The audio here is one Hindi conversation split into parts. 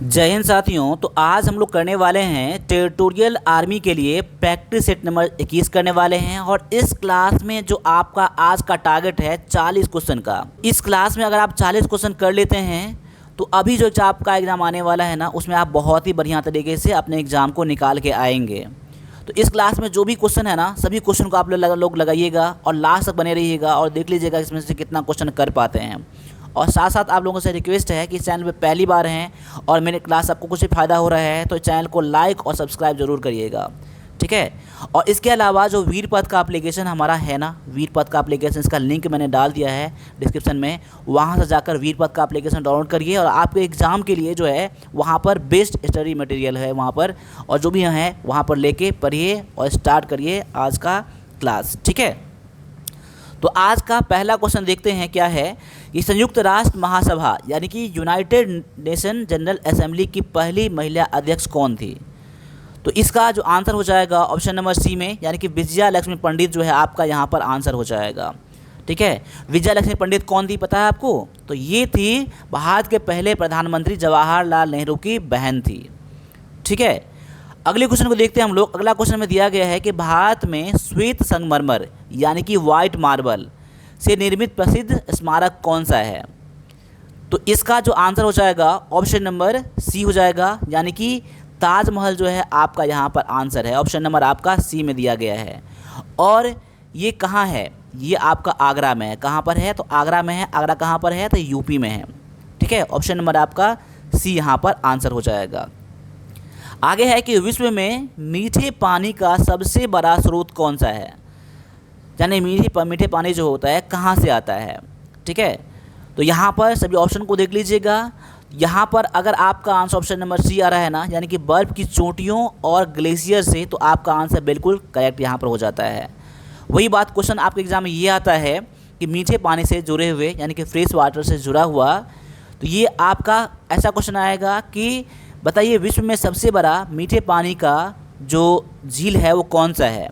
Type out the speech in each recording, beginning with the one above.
जय हिंद साथियों। तो आज हम लोग करने वाले हैं टेरिटोरियल आर्मी के लिए प्रैक्टिस सेट नंबर 21 करने वाले हैं। और इस क्लास में जो आपका आज का टारगेट है 40 क्वेश्चन का, इस क्लास में अगर आप 40 क्वेश्चन कर लेते हैं तो अभी जो आपका एग्ज़ाम आने वाला है ना, उसमें आप बहुत ही बढ़िया तरीके से अपने एग्ज़ाम को निकाल के आएंगे। तो इस क्लास में जो भी क्वेश्चन है ना, सभी क्वेश्चन को आप लोग लगाइएगा और लास्ट तक बने रहिएगा और देख लीजिएगा इसमें से कितना क्वेश्चन कर पाते हैं। और साथ साथ आप लोगों से रिक्वेस्ट है कि चैनल पे पहली बार हैं और मेरे क्लास आपको कुछ भी फ़ायदा हो रहा है तो चैनल को लाइक और सब्सक्राइब ज़रूर करिएगा, ठीक है। और इसके अलावा जो वीरपथ का एप्लीकेशन हमारा है ना, वीरपथ का एप्लीकेशन, इसका लिंक मैंने डाल दिया है डिस्क्रिप्शन में। वहाँ से जाकर वीरपथ का एप्लीकेशन डाउनलोड करिए और आपके एग्ज़ाम के लिए जो है वहाँ पर बेस्ट स्टडी मटेरियल है वहाँ पर, और जो भी है वहाँ पर लेके पढ़िए और स्टार्ट करिए आज का क्लास, ठीक है। तो आज का पहला क्वेश्चन देखते हैं क्या है। ये संयुक्त राष्ट्र महासभा यानी कि यूनाइटेड नेशन जनरल असेंबली की पहली महिला अध्यक्ष कौन थी? तो इसका जो आंसर हो जाएगा ऑप्शन नंबर सी में, यानी कि विजया लक्ष्मी पंडित जो है आपका यहाँ पर आंसर हो जाएगा, ठीक है। विजया लक्ष्मी पंडित कौन थी पता है आपको? तो ये थी भारत के पहले प्रधानमंत्री जवाहरलाल नेहरू की बहन थी, ठीक है। अगले क्वेश्चन को देखते हैं हम लोग। अगला क्वेश्चन में दिया गया है कि भारत में श्वेत संगमरमर यानी कि वाइट मार्बल से निर्मित प्रसिद्ध स्मारक कौन सा है? तो इसका जो आंसर हो जाएगा ऑप्शन नंबर सी हो जाएगा, यानी कि ताजमहल जो है आपका यहाँ पर आंसर है। ऑप्शन नंबर आपका सी में दिया गया है। और ये कहाँ है? ये आपका आगरा में है। कहाँ पर है? तो आगरा में है। आगरा कहाँ पर है? तो यूपी में है, ठीक है। ऑप्शन नंबर आपका सी यहाँ पर आंसर हो जाएगा। आगे है कि विश्व में मीठे पानी का सबसे बड़ा स्रोत कौन सा है? यानी मीठे पानी जो होता है कहाँ से आता है, ठीक है। तो यहाँ पर सभी ऑप्शन को देख लीजिएगा। यहाँ पर अगर आपका आंसर ऑप्शन नंबर सी आ रहा है ना, यानी कि बर्फ़ की चोटियों और ग्लेशियर से, तो आपका आंसर बिल्कुल करेक्ट यहाँ पर हो जाता है। वही बात क्वेश्चन आपके एग्ज़ाम में ये आता है कि मीठे पानी से जुड़े हुए यानी कि फ्रेश वाटर से जुड़ा हुआ, तो ये आपका ऐसा क्वेश्चन आएगा कि बताइए विश्व में सबसे बड़ा मीठे पानी का जो झील है वो कौन सा है?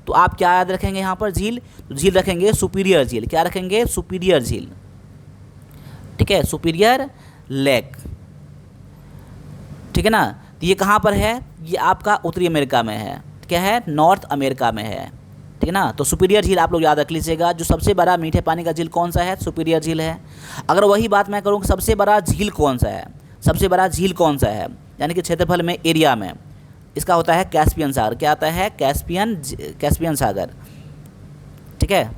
तो आप क्या याद रखेंगे यहाँ पर? झील, तो झील रखेंगे सुपीरियर झील। क्या रखेंगे? सुपीरियर झील, ठीक है, सुपीरियर लेक, ठीक है ना। तो ये कहाँ पर है? ये आपका उत्तरी अमेरिका में है। क्या है? नॉर्थ अमेरिका में है, ठीक है ना। तो सुपीरियर झील आप लोग याद रख लीजिएगा। जो सबसे बड़ा मीठे पानी का झील कौन सा है? सुपीरियर झील है। अगर वही बात मैं करूँ सबसे बड़ा झील कौन सा है, सबसे बड़ा झील कौन सा है यानी कि क्षेत्रफल में, एरिया में, इसका होता है कैस्पियन सागर। क्या आता है? कैस्पियन सागर, ठीक है।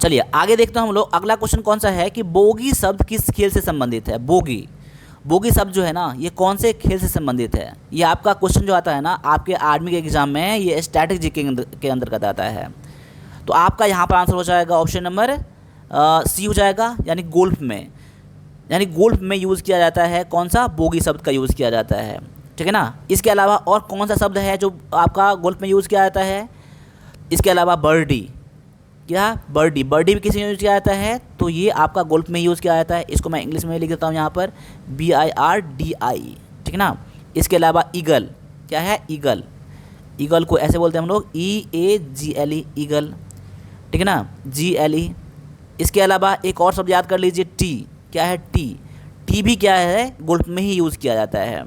चलिए आगे देखते हैं हम लोग। अगला क्वेश्चन कौन सा है कि बोगी शब्द किस खेल से संबंधित है? बोगी शब्द जो है ना, ये कौन से खेल से संबंधित है? ये आपका क्वेश्चन जो आता है ना आपके आर्मी के एग्जाम में, ये स्ट्रैटेजी के अंतर्गत आता है। तो आपका यहाँ पर आंसर हो जाएगा ऑप्शन नंबर सी हो जाएगा, यानी गोल्फ में, यानी गोल्फ में यूज़ किया जाता है। कौन सा? बोगी शब्द का यूज़ किया जाता है, ठीक है ना। इसके अलावा और कौन सा शब्द है जो आपका गोल्फ में यूज़ किया जाता है? इसके अलावा बर्डी, क्या? बर्डी भी किसी में यूज़ किया जाता है? तो ये आपका गोल्फ में यूज़ किया जाता है। इसको मैं इंग्लिश में लिख देता हूँ यहाँ पर BIRDI, ठीक है ना। इसके अलावा ईगल, क्या है? ईगल को ऐसे बोलते हैं हम लोग EAGLE, ईगल, ठीक है ना, GLE। इसके अलावा एक और शब्द याद कर लीजिए, टी। क्या है? टी भी क्या है? गोल्फ में ही यूज़ किया जाता है।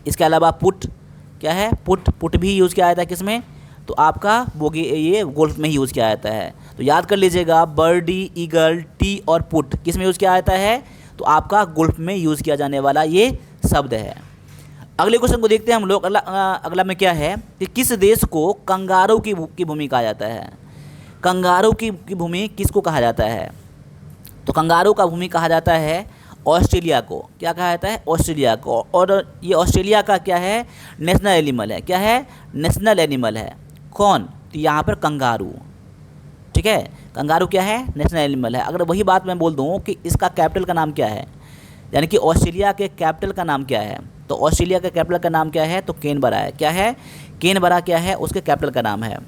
इसके अलावा पुट, क्या है? पुट भी यूज़ किया जाता है किसमें? तो आपका बोगी, ये गोल्फ में ही यूज़ किया जाता है। तो याद कर लीजिएगा, बर्डी, ईगल, टी और पुट किस में यूज़ किया जाता है? तो आपका गोल्फ में यूज़ किया जाने वाला ये शब्द है। अगले क्वेश्चन को देखते हैं हम लोग। अगला में क्या है कि किस देश को कंगारू की भूमि कहा जाता है? कंगारू की भूमि किसको कहा जाता है? तो कंगारू का भूमि कहा जाता है ऑस्ट्रेलिया को। क्या कहा जाता है? ऑस्ट्रेलिया को। और ये ऑस्ट्रेलिया का क्या है? नेशनल एनिमल है। क्या है? नेशनल एनिमल है। कौन? तो यहाँ पर कंगारू, ठीक है। कंगारू क्या है? नेशनल एनिमल है। अगर वही बात मैं बोल दूँ कि इसका कैपिटल का नाम क्या है, यानी कि ऑस्ट्रेलिया के कैपिटल का नाम क्या है, तो ऑस्ट्रेलिया के कैपिटल का नाम क्या है? तो कैनबरा है। क्या है? कैनबरा क्या है? उसके कैपिटल का नाम है।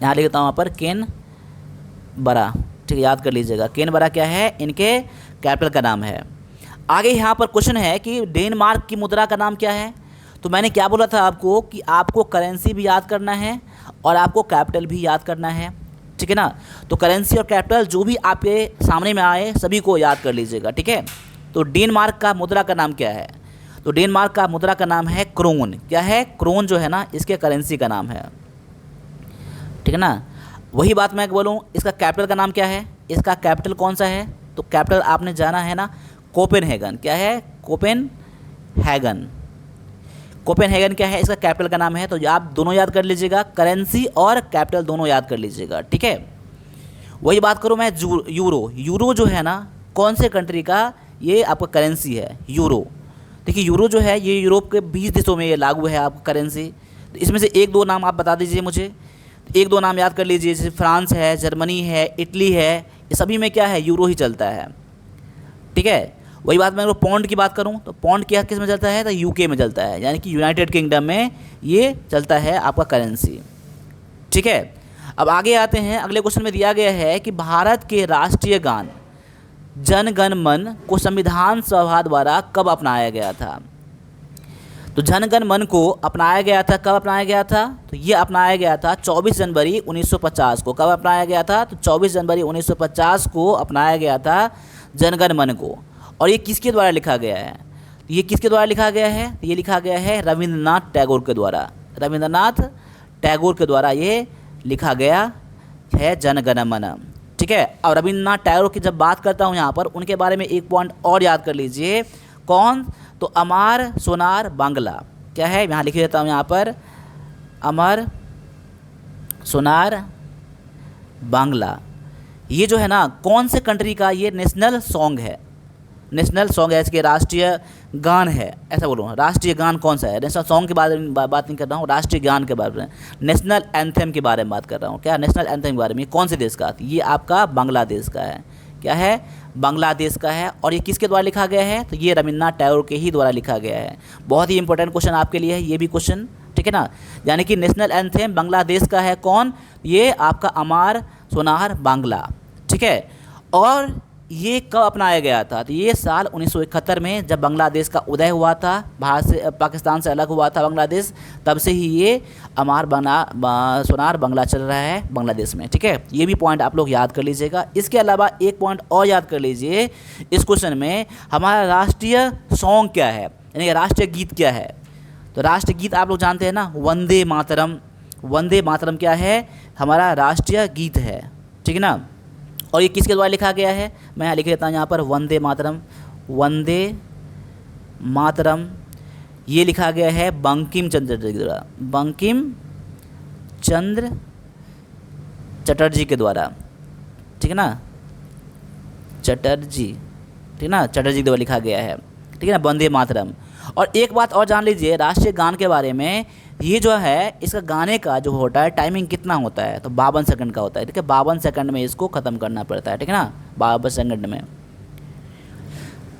यहाँ लिखता हूँ वहाँ पर कैनबरा, ठीक है, याद कर लीजिएगा। कैनबरा क्या है? इनके कैपिटल का नाम है। आगे यहाँ पर क्वेश्चन है कि डेनमार्क की मुद्रा का नाम क्या है? तो मैंने क्या बोला था आपको कि आपको करेंसी भी याद करना है और आपको कैपिटल भी याद करना है, ठीक है ना। तो करेंसी और कैपिटल जो भी आपके सामने में आए सभी को याद कर लीजिएगा, ठीक है। तो डेनमार्क का मुद्रा का नाम क्या है? तो डेनमार्क का मुद्रा का नाम है क्रोन। क्या है? क्रोन जो है ना, इसके करेंसी का नाम है, ठीक है ना। वही बात मैं बोलूँ, इसका कैपिटल का नाम क्या है? इसका कैपिटल कौन सा है? तो कैपिटल आपने जाना है ना, कोपेनहेगन। क्या है? कोपेनहेगन। कोपेनहेगन क्या है? इसका कैपिटल का नाम है। तो आप दोनों याद कर लीजिएगा, करेंसी और कैपिटल दोनों याद कर लीजिएगा, ठीक है। वही बात करूँ मैं यूरो। यूरो जो है ना, कौन से कंट्री का ये आपका करेंसी है? यूरो। देखिए यूरो जो है ये यूरोप के 20 देशों में ये लागू है आपका करेंसी। तो इसमें से एक दो नाम आप बता दीजिए मुझे, एक दो नाम याद कर लीजिए, जैसे फ्रांस है, जर्मनी है, इटली है, ये सभी में क्या है? यूरो ही चलता है, ठीक है। वही बात मैं अगर पौंड की बात करूं तो पौंड क्या किस में चलता है? तो यूके में चलता है, यानी कि यूनाइटेड किंगडम में ये चलता है आपका करेंसी, ठीक है। अब आगे आते हैं, अगले क्वेश्चन में दिया गया है कि भारत के राष्ट्रीय गान जन गण मन को संविधान सभा द्वारा कब अपनाया गया था? तो जन गण मन को अपनाया गया था, कब अपनाया गया था? तो ये अपनाया गया था 24 जनवरी 1950 को। कब अपनाया गया था? तो 24 जनवरी 1950 को अपनाया गया था जन गण मन को। और ये किसके द्वारा लिखा गया है? ये किसके द्वारा लिखा गया है? ये लिखा गया है रविंद्रनाथ टैगोर के द्वारा। रविंद्रनाथ टैगोर के द्वारा ये लिखा गया है जन गण मन, ठीक है। और रविंद्रनाथ टैगोर की जब बात करता हूँ यहाँ पर, उनके बारे में एक पॉइंट और याद कर लीजिए। कौन? तो अमर सोनार बांग्ला। क्या है? यहाँ लिख देता हूँ यहाँ पर, अमर सोनार बांग्ला। ये जो है ना, कौन से कंट्री का ये नेशनल सॉन्ग है? नेशनल सॉन्ग है, इसके राष्ट्रीय गान है, ऐसा बोलूँ। राष्ट्रीय गान कौन सा है? नेशनल सॉन्ग के बारे में बात नहीं कर रहा हूँ, राष्ट्रीय गान के बारे में, नेशनल एंथम के बारे में बात कर रहा हूँ। क्या? नेशनल एंथम के बारे में। कौन से देश का? ये आपका बांग्लादेश का है। क्या है? बांग्लादेश का है। और ये किसके द्वारा लिखा गया है? तो ये रविंद्रनाथ टैगोर के ही द्वारा लिखा गया है। बहुत ही इंपॉर्टेंट क्वेश्चन आपके लिए है ये भी क्वेश्चन, ठीक है ना। यानी कि नेशनल एंथम बांग्लादेश का है कौन? ये आपका अमर सोनार बांग्ला, ठीक है। और ये कब अपनाया गया था? तो ये साल 1971 में जब बांग्लादेश का उदय हुआ था, भारत से, पाकिस्तान से अलग हुआ था बांग्लादेश, तब से ही ये अमर सोनार बांग्ला चल रहा है बांग्लादेश में, ठीक है। ये भी पॉइंट आप लोग याद कर लीजिएगा। इसके अलावा एक पॉइंट और याद कर लीजिए, इस क्वेश्चन में हमारा राष्ट्रीय सॉन्ग क्या है, यानी राष्ट्रीय गीत क्या है? तो राष्ट्रीय गीत आप लोग जानते हैं ना, वंदे मातरम। वंदे मातरम क्या है? हमारा राष्ट्रीय गीत है, ठीक है ना। और ये किसके द्वारा लिखा गया है? मैं यहाँ लिख देता हूँ यहाँ पर, वंदे मातरम। वंदे मातरम ये लिखा गया है बंकिम चंद्र के द्वारा। बंकिम चंद्र चटर्जी के द्वारा, ठीक है ना। चटर्जी, ठीक है ना, चटर्जी के द्वारा लिखा गया है, ठीक है ना, वंदे मातरम। और एक बात और जान लीजिए राष्ट्रीय गान के बारे में, ये जो है इसका गाने का जो होता है टाइमिंग कितना होता है? तो 52 सेकंड का होता है, ठीक है। 52 सेकंड में इसको ख़त्म करना पड़ता है, ठीक है ना, 52 सेकंड में।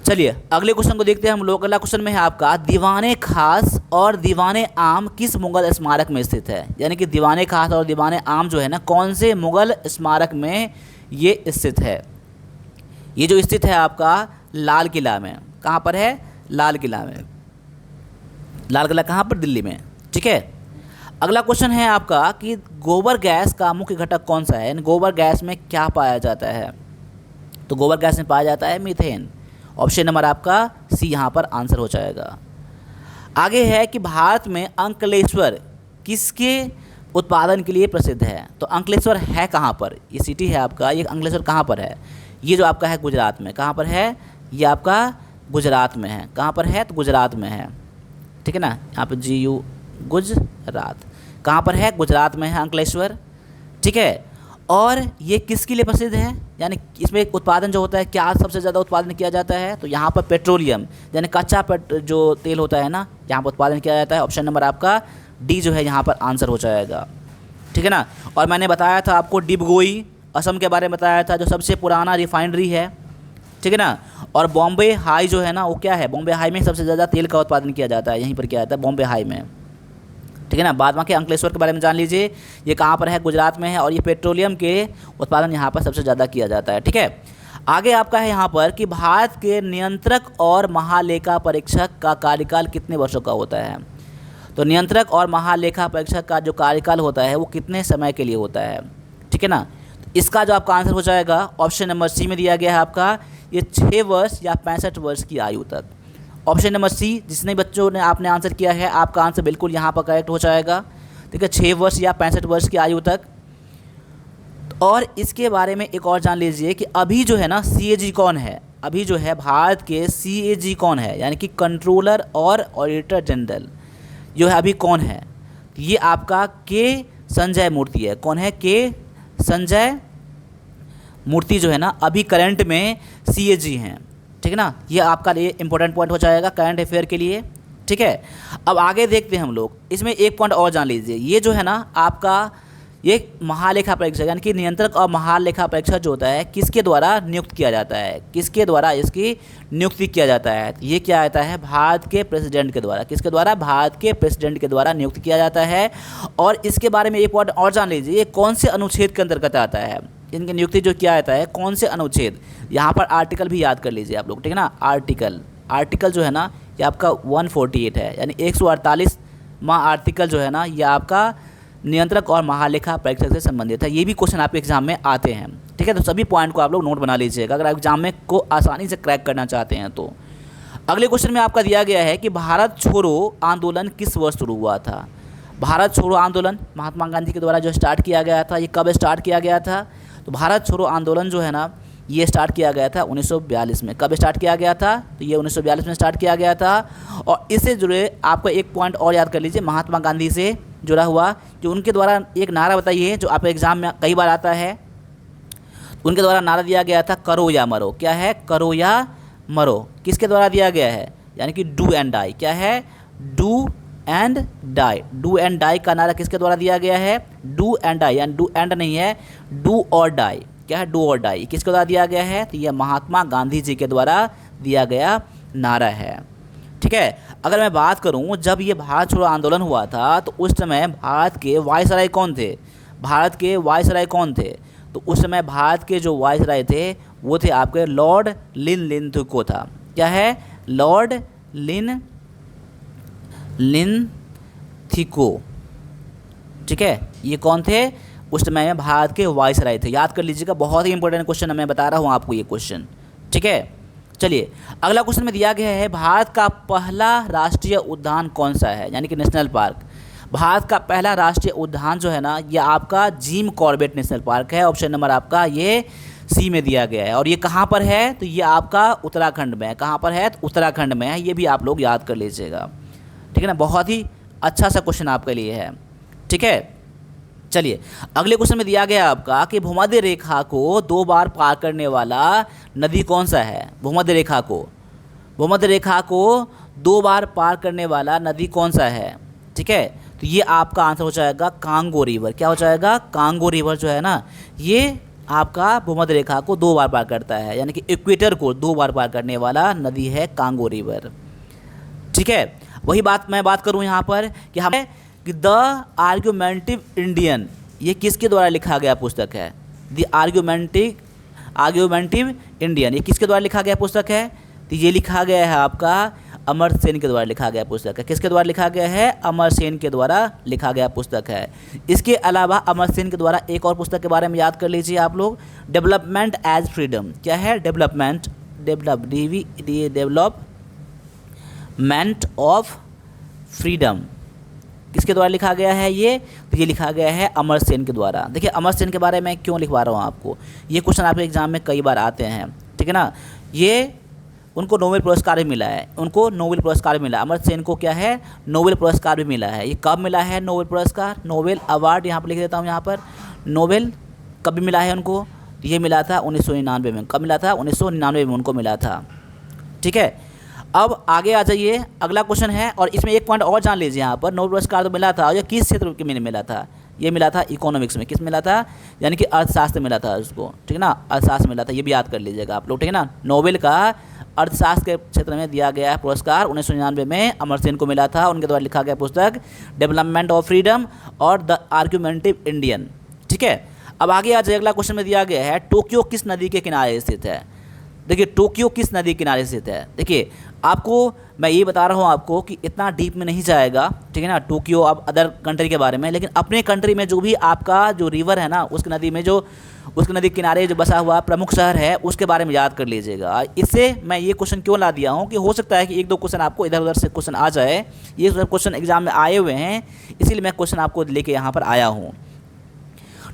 चलिए अगले क्वेश्चन को देखते हैं हम लोग। अगला क्वेश्चन में है आपका, दीवाने खास और दीवाने आम किस मुगल स्मारक में स्थित है? यानी कि दीवाने खास और दीवाने आम जो है ना, कौन से मुगल स्मारक में ये स्थित है? ये जो स्थित है आपका लाल किला में। कहाँ पर है? लाल किला में। लाल किला कहाँ पर? दिल्ली में, ठीक है। अगला क्वेश्चन है आपका कि गोबर गैस का मुख्य घटक कौन सा है? गोबर गैस में क्या पाया जाता है? तो गोबर गैस में पाया जाता है मीथेन। ऑप्शन नंबर आपका सी यहाँ पर आंसर हो जाएगा। आगे है कि भारत में अंकलेश्वर किसके उत्पादन के लिए प्रसिद्ध है? तो अंकलेश्वर है कहाँ पर? ये सिटी है आपका, ये अंकलेश्वर कहाँ पर है? ये जो आपका है गुजरात में। कहाँ पर है? ये आपका गुजरात में है। कहाँ पर है? तो गुजरात में है, ठीक है ना, यहाँ पर GU गुजरात। कहाँ पर है? गुजरात में है अंकलेश्वर, ठीक है। और ये किसके लिए प्रसिद्ध है? यानी इसमें उत्पादन जो होता है, क्या सबसे ज़्यादा उत्पादन किया जाता है? तो यहाँ पर पेट्रोलियम, यानी कच्चा जो तेल होता है ना, यहाँ पर उत्पादन किया जाता है। ऑप्शन नंबर आपका डी जो है यहाँ पर आंसर हो जाएगा, ठीक है ना। और मैंने बताया था आपको डिबगोई असम के बारे में बताया था, जो सबसे पुराना रिफाइनरी है, ठीक है ना। और बॉम्बे हाई जो है ना, वो क्या है? बॉम्बे हाई में सबसे ज़्यादा तेल का उत्पादन किया जाता है, यहीं पर किया जाता है बॉम्बे हाई में, ठीक है ना। बाद बाकी अंकलेश्वर के बारे में जान लीजिए, ये कहाँ पर है? गुजरात में है। और ये पेट्रोलियम के उत्पादन यहाँ पर सबसे ज़्यादा किया जाता है, ठीक है। आगे आपका है यहाँ पर कि भारत के नियंत्रक और महालेखा परीक्षक का कार्यकाल कितने वर्षों का होता है? तो नियंत्रक और महालेखा परीक्षक का जो कार्यकाल होता है वो कितने समय के लिए होता है, ठीक है ना। इसका जो आपका आंसर हो जाएगा ऑप्शन नंबर सी में दिया गया है आपका ये 6 वर्ष या 65 वर्ष की आयु तक। ऑप्शन नंबर सी, जिसने बच्चों ने आपने आंसर किया है, आपका आंसर बिल्कुल यहाँ पर करेक्ट हो जाएगा। ठीक है, 6 वर्ष या 65 वर्ष की आयु तक। और इसके बारे में एक और जान लीजिए कि अभी जो है ना CAG कौन है, अभी जो है भारत के CAG कौन है, यानी कि कंट्रोलर और ऑडिटर जनरल जो है अभी कौन है। ये आपका के संजय मूर्ति है। कौन है? के संजय मूर्ति जो है ना अभी करंट में CAG हैं। ठीक है ना, ये आपका लिए इंपॉर्टेंट पॉइंट हो जाएगा करंट अफेयर के लिए। ठीक है, अब आगे देखते हैं हम लोग। इसमें एक पॉइंट और जान लीजिए, ये जो है ना आपका ये महालेखा परीक्षक यानी कि नियंत्रक और महालेखा परीक्षक जो होता है किसके द्वारा नियुक्त किया जाता है, किसके द्वारा इसकी नियुक्ति किया जाता है? ये क्या आता है? भारत के प्रेसिडेंट के द्वारा। किसके द्वारा? भारत के प्रेसिडेंट के द्वारा नियुक्त किया जाता है। और इसके बारे में एक पॉइंट और जान लीजिए, ये कौन से अनुच्छेद के अंतर्गत आता है? इनकी नियुक्ति जो किया जाता है कौन से अनुच्छेद? यहाँ पर आर्टिकल भी याद कर लीजिए आप लोग। ठीक है ना, आर्टिकल जो है ना ये आपका 148 है, यानी 148वां आर्टिकल जो है ना ये आपका नियंत्रक और महालेखा परीक्षक से संबंधित है। ये भी क्वेश्चन आपके एग्जाम में आते हैं। ठीक है, तो सभी पॉइंट को आप लोग नोट बना लीजिएगा अगर आप एग्जाम में को आसानी से क्रैक करना चाहते हैं तो। अगले क्वेश्चन में आपका दिया गया है कि भारत छोड़ो आंदोलन किस वर्ष शुरू हुआ था? भारत छोड़ो आंदोलन महात्मा गांधी के द्वारा जो स्टार्ट किया गया था, ये कब स्टार्ट किया गया था? तो भारत छोड़ो आंदोलन जो है ना ये स्टार्ट किया गया था 1942 में। कब स्टार्ट किया गया था? तो ये 1942 में स्टार्ट किया गया था। और इससे जुड़े आपको एक पॉइंट और याद कर लीजिए, महात्मा गांधी से जुड़ा हुआ जो उनके द्वारा एक नारा बताइए जो आपके एग्जाम में कई बार आता है। उनके द्वारा नारा दिया गया था करो या मरो। क्या है? करो या मरो। किसके द्वारा दिया गया है? यानी कि डू एंड डाई। क्या है? Do and die. Do and die का नारा किसके द्वारा दिया गया है? डू एंड डाई, यानी डू एंड नहीं है, डू और डाई। क्या है? डू और डाई। किसके द्वारा दिया गया है? तो यह महात्मा गांधी जी के द्वारा दिया गया नारा है। ठीक है, अगर मैं बात करूं जब ये भारत छोड़ो आंदोलन हुआ था तो उस समय भारत के वायसराय कौन थे? भारत के वायसराय कौन थे? तो उस समय भारत के जो वायसराय थे वो थे आपके लॉर्ड लिनलिथगो था। क्या है? Lord Linlithgow. ठीक है, ये कौन थे? उस समय में भारत के वायसराय थे। याद कर लीजिएगा, बहुत ही इंपॉर्टेंट क्वेश्चन मैं बता रहा हूँ आपको ये क्वेश्चन। ठीक है, चलिए अगला क्वेश्चन में दिया गया है भारत का पहला राष्ट्रीय उद्यान कौन सा है, यानी कि नेशनल पार्क। भारत का पहला राष्ट्रीय उद्यान जो है ना ये आपका जिम कॉर्बेट नेशनल पार्क है। ऑप्शन नंबर आपका ये सी में दिया गया है। और ये कहाँ पर है? तो ये आपका उत्तराखंड में है। कहाँ पर है? तो उत्तराखंड में है। ये भी आप लोग याद कर लीजिएगा। ठीक है ना, बहुत ही अच्छा सा क्वेश्चन आपके लिए है। ठीक है, चलिए अगले क्वेश्चन में दिया गया आपका कि भूमध्य रेखा को 2 बार पार करने वाला नदी कौन सा है? भूमध्य रेखा को 2 बार पार करने वाला नदी कौन सा है? ठीक है, तो ये आपका आंसर हो जाएगा कांगो रिवर। क्या हो जाएगा? कांगो रिवर जो है ना ये आपका भूमध्य रेखा को 2 बार पार करता है, यानी कि इक्वेटर को 2 बार पार करने वाला नदी है कांगो रिवर। ठीक है, वही बात मैं बात करूँ यहाँ पर कि हमें कि द आर्ग्यूमेंटिव इंडियन ये किसके द्वारा लिखा गया पुस्तक है? द आर्ग्यूमेंटिव इंडियन ये किसके द्वारा लिखा गया पुस्तक है? तो ये लिखा गया है आपका अमर्त्य सेन के द्वारा लिखा गया पुस्तक है। किसके द्वारा लिखा गया है? अमर्त्य सेन के द्वारा लिखा गया पुस्तक है। इसके अलावा अमर्त्य सेन के द्वारा एक और पुस्तक के बारे में याद कर लीजिए आप लोग, डेवलपमेंट एज फ्रीडम। क्या है? डेवलपमेंट ऑफ फ्रीडम किसके द्वारा लिखा गया है? ये तो ये लिखा गया है अमर्त्य सेन के द्वारा। देखिए अमर्त्य सेन के बारे में क्यों लिखवा रहा हूँ आपको, ये क्वेश्चन आपके एग्जाम में कई बार आते हैं। ठीक है ना, ये उनको नोबेल पुरस्कार भी मिला है। उनको नोबेल पुरस्कार भी मिला। अमर्त्य सेन को क्या है? नोबेल पुरस्कार भी मिला है। ये कब मिला है नोबेल पुरस्कार? नोबेल अवार्ड यहाँ पर लिख देता हूँ, यहाँ पर नोबेल कब मिला है उनको? ये मिला था 1999 में। कब मिला था? 1999 में उनको मिला था। ठीक है, अब आगे आ जाइए, अगला क्वेश्चन है और इसमें एक पॉइंट और जान लीजिए। यहाँ पर नोबेल पुरस्कार तो मिला था, और ये किस क्षेत्र में मिला था? ये मिला था इकोनॉमिक्स में। किस मिला था? यानी कि अर्थशास्त्र मिला था उसको। ठीक है ना, अर्थशास्त्र मिला था। ये भी याद कर लीजिएगा आप लोग। ठीक है ना, नोबेल का अर्थशास्त्र के क्षेत्र में दिया गया है पुरस्कार 1999 में अमर्त्य सेन को मिला था। उनके द्वारा लिखा गया पुस्तक डेवलपमेंट ऑफ फ्रीडम और द आर्ग्यूमेंटिव इंडियन। ठीक है, अब आगे आ जाए, अगला क्वेश्चन में दिया गया है टोक्यो किस नदी के किनारे स्थित है? देखिए टोक्यो किस नदी के किनारे स्थित है? देखिए आपको मैं ये बता रहा हूँ आपको कि इतना डीप में नहीं जाएगा। ठीक है ना, टोक्यो अब अदर कंट्री के बारे में, लेकिन अपने कंट्री में जो भी आपका जो रिवर है ना उसकी नदी में जो उसके नदी किनारे जो बसा हुआ प्रमुख शहर है उसके बारे में याद कर लीजिएगा। इससे मैं ये क्वेश्चन क्यों ला दिया हूँ कि हो सकता है कि एक दो क्वेश्चन आपको इधर उधर से क्वेश्चन आ जाए। ये क्वेश्चन एग्जाम में आए हुए हैं, इसीलिए मैं क्वेश्चन आपको लेके यहाँ पर आया हूँ।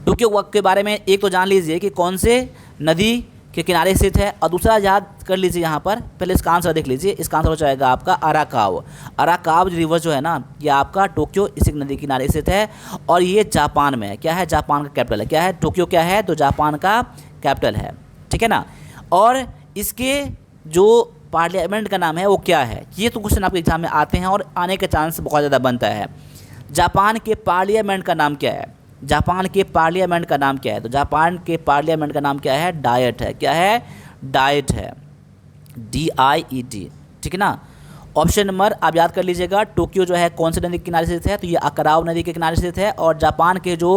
टोक्यो के बारे में एक तो जान लीजिए कि कौन से नदी के किनारे स्थित है, और दूसरा याद कर लीजिए यहाँ पर, पहले इसका आंसर देख लीजिए। इसका आंसर हो जाएगा आपका अराकाव। अराकाव रिवर जो है ना, ये आपका टोक्यो इसी नदी किनारे स्थित है, और ये जापान में है। क्या है? जापान का कैपिटल है। क्या है? टोक्यो क्या है? तो जापान का कैपिटल है, ठीक है ना। और इसके जो पार्लियामेंट का नाम है वो क्या है? ये तो क्वेश्चन आपके एग्जाम में आते हैं और आने का चांस बहुत ज़्यादा बनता है। जापान के पार्लियामेंट का नाम क्या है? जापान के पार्लियामेंट का नाम क्या है? तो जापान के पार्लियामेंट का नाम क्या है? डाइट है। क्या है? डाइट है, DIET, ठीक है ना। ऑप्शन नंबर आप याद कर लीजिएगा। टोक्यो जो है कौन से नदी के किनारे स्थित है? तो ये अकराव नदी के किनारे स्थित है। और जापान के जो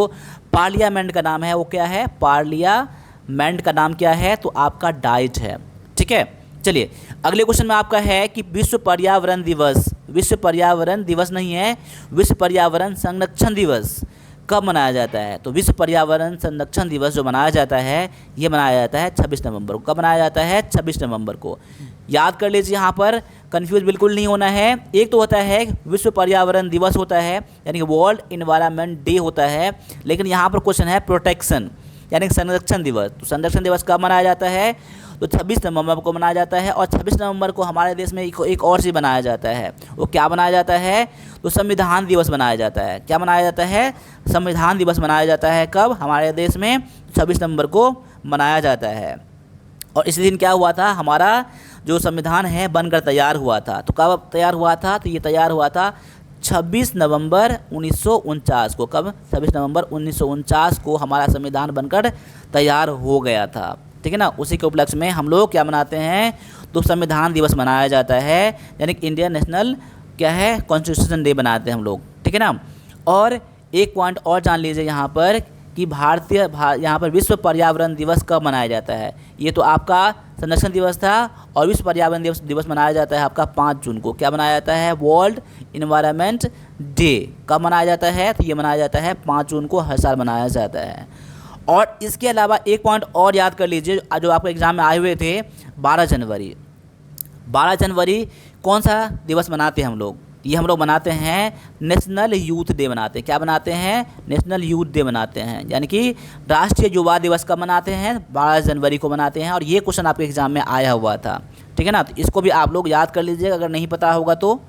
पार्लियामेंट का नाम है वो क्या है? पार्लियामेंट का नाम क्या है? तो आपका डाइट है, ठीक है। चलिए अगले क्वेश्चन में आपका है कि विश्व पर्यावरण दिवस, विश्व पर्यावरण दिवस नहीं है, विश्व पर्यावरण संरक्षण दिवस कब मनाया जाता है? तो विश्व पर्यावरण संरक्षण दिवस जो मनाया जाता है ये मनाया जाता है 26 नवंबर को। कब मनाया जाता है? 26 नवंबर को। याद कर लीजिए, यहाँ पर कंफ्यूज बिल्कुल नहीं होना है। एक तो होता है विश्व पर्यावरण दिवस होता है, यानी कि वर्ल्ड इन्वायरमेंट डे होता है, लेकिन यहाँ पर क्वेश्चन है प्रोटेक्शन यानी संरक्षण दिवस। तो संरक्षण दिवस कब मनाया जाता है? तो 26 नवंबर को मनाया जाता है। और 26 नवंबर को हमारे देश में एक और चीज़ बनाया जाता है। वो क्या बनाया जाता है? तो संविधान दिवस मनाया जाता है। क्या मनाया जाता है? संविधान दिवस मनाया जाता है। कब? हमारे देश में 26 नवंबर को मनाया जाता है। और इस दिन क्या हुआ था? हमारा जो संविधान है बनकर तैयार हुआ था। तो कब तैयार हुआ था? तो ये तैयार हुआ था 26 नवंबर 1949 को। कब? 26 नवंबर 1949 को हमारा संविधान बनकर तैयार हो गया था, ठीक है ना। उसी के उपलक्ष्य में हम लोग क्या मनाते हैं? तो संविधान दिवस मनाया जाता है, यानी कि इंडियन नेशनल क्या है? कॉन्स्टिट्यूशन डे बनाते हैं हम लोग, ठीक है ना। और एक पॉइंट और जान लीजिए यहाँ पर कि यहाँ पर विश्व पर्यावरण दिवस कब मनाया जाता है? ये तो आपका संरक्षण दिवस था, और विश्व पर्यावरण दिवस मनाया जाता है आपका 5 जून को। क्या मनाया जाता है? World environment day. कब मनाया जाता है? तो ये मनाया जाता है 5 जून को, हर साल मनाया जाता है। और इसके अलावा एक पॉइंट और याद कर लीजिए जो आपके एग्जाम में आए हुए थे, 12 जनवरी। 12 जनवरी कौन सा दिवस मनाते हैं हम लोग? ये हम लोग मनाते हैं नेशनल यूथ डे मनाते हैं। क्या बनाते हैं? नेशनल यूथ डे मनाते हैं, यानी कि राष्ट्रीय युवा दिवस कब मनाते हैं? 12 जनवरी को मनाते हैं। और ये क्वेश्चन आपके एग्जाम में आया हुआ था, ठीक है ना। तो इसको भी आप लोग याद कर लीजिएगा अगर नहीं पता होगा तो।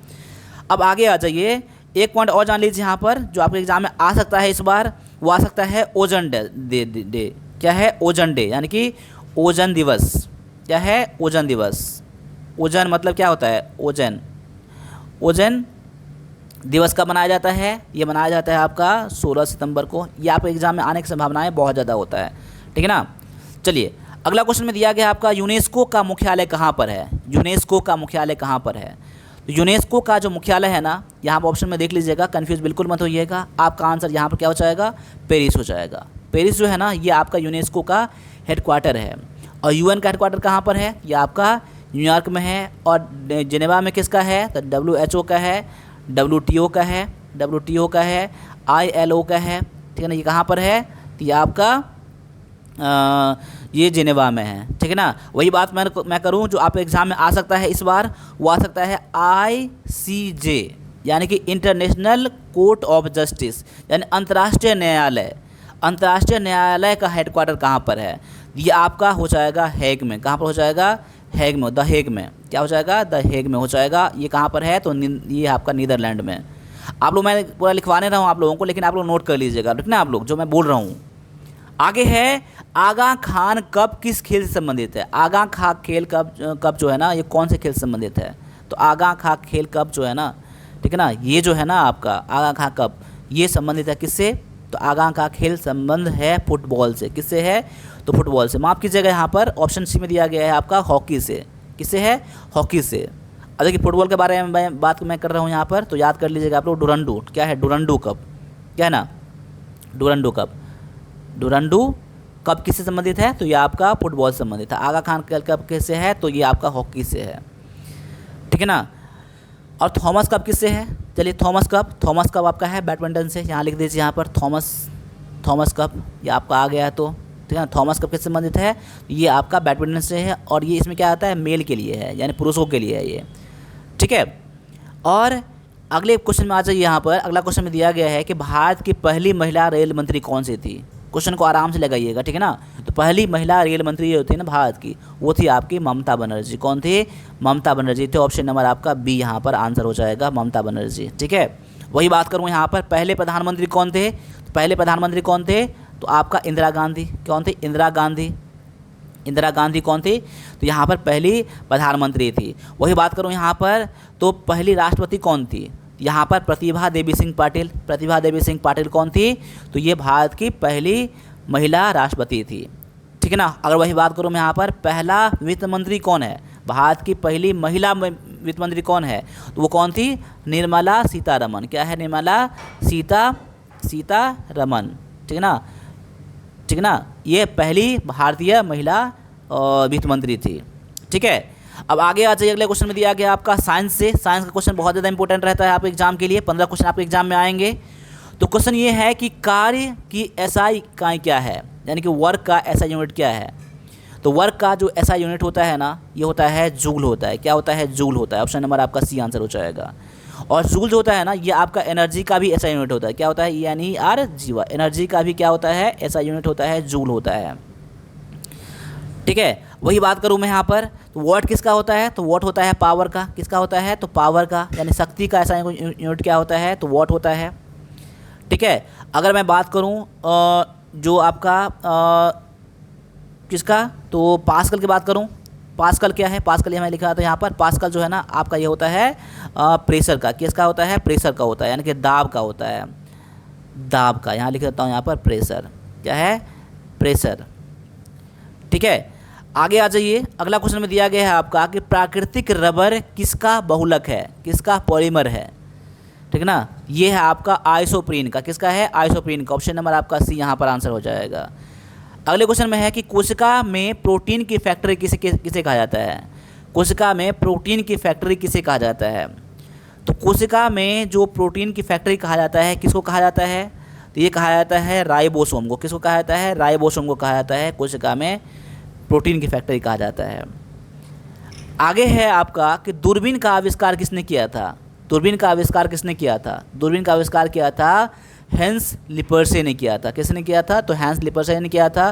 अब आगे आ जाइए, एक पॉइंट और जान लीजिए यहाँ पर जो आपके एग्जाम में आ सकता है इस बार, वो आ सकता है ओजोन डे। क्या है? ओजोन डे, यानी कि ओजोन दिवस। क्या है? ओजोन दिवस। ओजोन मतलब क्या होता है? ओजोन। ओजोन दिवस कब मनाया जाता है? ये मनाया जाता है आपका 16 सितंबर को। ये आपके एग्जाम में आने की संभावनाएं बहुत ज़्यादा होता है, ठीक है ना। चलिए अगला क्वेश्चन में दिया गया आपका यूनेस्को का मुख्यालय कहाँ पर है? यूनेस्को का मुख्यालय कहाँ पर है? तो यूनेस्को का जो मुख्यालय है ना, यहाँ पर ऑप्शन में देख लीजिएगा, कंफ्यूज बिल्कुल मत होइएगा। आपका आंसर यहाँ पर क्या हो जाएगा? पेरिस हो जाएगा। पेरिस जो है ना, ये आपका यूनेस्को का हेडक्वार्टर है। और UN का हेडक्वार्टर कहाँ पर है? ये आपका न्यूयॉर्क में है। और जिनेवा में किसका है? तो WHO का है, WTO का है, WTO का है, ILO का है, ठीक है ना। ये कहाँ पर है? तो ये आपका ये जिनेवा में है, ठीक है ना। वही बात मैं करूँ जो आप एग्ज़ाम में आ सकता है इस बार, वो आ सकता है ICJ, यानी कि इंटरनेशनल कोर्ट ऑफ जस्टिस, यानी अंतर्राष्ट्रीय न्यायालय। अंतर्राष्ट्रीय न्यायालय का हेडक्वार्टर कहाँ पर है? ये आपका हो जाएगा हैग में। कहाँ पर हो जाएगा? हैग में, द हेग में। क्या हो जाएगा? द हेग में हो जाएगा। ये कहाँ पर है? तो ये आपका नीदरलैंड में। आप लोग, मैं पूरा लिखवाने रहा हूँ आप लोगों को, लेकिन आप लोग नोट कर लीजिएगा, ठीक ना, आप लोग जो मैं बोल रहा हूँ। आगे है, आगा खान कब किस खेल से संबंधित है? आगा खां खेल कब जो है ना, ये कौन से खेल से संबंधित है? तो आगा खां खेल कब जो है ना, ठीक है ना, ये जो है ना आपका आगा खां कब, ये संबंधित है किससे? तो आगा खां खेल संबंध है फुटबॉल से। किससे है? तो फुटबॉल से। माफ़ कीजिएगा, यहाँ पर ऑप्शन सी में दिया गया है आपका हॉकी से। किससे है? हॉकी से। अब देखिए फुटबॉल के बारे में बात मैं कर रहा हूँ यहाँ पर, तो याद कर लीजिएगा आप लोग डुरंडू। क्या है? डुरंडू कप। क्या है ना? डुरंडू कप। डुरंडू कब किससे संबंधित है? तो ये आपका फुटबॉल से संबंधित है। आगा खान कब किससे है? तो ये आपका हॉकी से है, ठीक है ना। और थॉमस कप किससे है? चलिए थॉमस कप आपका है बैडमिंटन से। यहाँ लिख दीजिए यहाँ पर थॉमस कप, ये आपका आ गया है। तो ठीक है ना। थॉमस कप किससे संबंधित है, ये आपका बैडमिंटन से है, और ये इसमें क्या आता है, मेल के लिए है, यानी पुरुषों के लिए है ये, ठीक है। और अगले क्वेश्चन में आ जाइए। यहाँ पर अगला क्वेश्चन में दिया गया है कि भारत की पहली महिला रेल मंत्री कौन सी थी। क्वेश्चन को आराम से लगाइएगा, ठीक है ना। तो पहली महिला रेल मंत्री जो थी ना भारत की, वो थी आपकी ममता बनर्जी। कौन थी, ममता बनर्जी थे। ऑप्शन नंबर आपका बी यहाँ पर आंसर हो जाएगा, ममता बनर्जी, ठीक है। वही बात करूँ यहाँ पर पहले प्रधानमंत्री कौन थे, तो पहले प्रधानमंत्री कौन थे, तो आपका इंदिरा गांधी। कौन थी, इंदिरा गांधी। इंदिरा गांधी कौन थी, तो यहाँ पर पहली प्रधानमंत्री थी। वही बात करूँ यहाँ पर, तो पहली राष्ट्रपति कौन थी, यहाँ पर प्रतिभा देवी सिंह पाटिल। प्रतिभा देवी सिंह पाटिल कौन थी, तो ये भारत की पहली महिला राष्ट्रपति थी, ठीक है ना। अगर वही बात करूँ मैं यहाँ पर, पहला वित्त मंत्री कौन है, भारत की पहली महिला वित्त मंत्री कौन है, तो वो कौन थी, निर्मला सीतारमन। क्या है, निर्मला सीतारमन, ठीक है ना, ठीक है ना। ये पहली भारतीय महिला वित्त मंत्री थी, ठीक है। अब आगे आ जाइए। अगले क्वेश्चन में दिया गया आपका साइंस से। साइंस का क्वेश्चन बहुत ज़्यादा इंपॉर्टेंट रहता है आपके एग्जाम के लिए। 15 क्वेश्चन आपके एग्जाम में आएंगे। तो क्वेश्चन ये है कि कार्य की एसआई इकाई क्या है, यानी कि वर्क का एसआई यूनिट क्या है। तो वर्क का जो एसआई यूनिट होता है ना, ये होता है जूल होता है। क्या होता है, जूल होता है। ऑप्शन नंबर आपका सी आंसर हो जाएगा। और जूल जो होता है ना, ये आपका एनर्जी का भी एसआई यूनिट होता है। क्या होता है, ENERGY, एनर्जी का भी क्या होता है, एसआई यूनिट होता है, जूल होता है, ठीक है। वही बात करूँ मैं यहाँ पर, तो वॉट किसका होता है, तो वॉट होता है पावर का। किसका होता है, तो पावर का, यानी शक्ति का ऐसा यूनिट क्या होता है, तो वॉट होता है, ठीक है। अगर मैं बात करूँ जो आपका किसका, तो पास्कल की बात करूँ। पास्कल क्या है, पास्कल ये मैं लिखा था यहाँ पर। पास्कल जो है ना आपका ये होता है प्रेशर का। किसका होता है, प्रेशर का होता है, यानी कि दाब का होता है, दाब का। यहाँ लिख देता हूँ यहाँ पर प्रेशर। क्या है, प्रेशर, ठीक है। आगे आ जाइए। अगला क्वेश्चन में दिया गया है आपका कि प्राकृतिक रबर किसका बहुलक है, किसका पॉलीमर है, ठीक है ना। ये है आपका आइसोप्रीन का। किसका है, आइसोप्रीन का। ऑप्शन नंबर आपका सी यहाँ पर आंसर हो जाएगा। अगले क्वेश्चन में है कि कोशिका में प्रोटीन की फैक्ट्री किसे कहा जाता है। कोशिका में प्रोटीन की फैक्ट्री किसे कहा जाता है, तो कोशिका में जो प्रोटीन की फैक्ट्री कहा जाता है, किसको कहा जाता है, तो ये कहा जाता है राइबोसोम को। किसको कहा जाता है, राइबोसोम को कहा जाता है। कोशिका में प्रोटीन की फैक्ट्री कहा जाता है। आगे है आपका कि दूरबीन का आविष्कार किसने किया था। दूरबीन का आविष्कार किसने किया था, दूरबीन का आविष्कार किया था हैंस लिपर्से ने किया था। किसने किया था, तो हैंस लिपर्से ने किया था।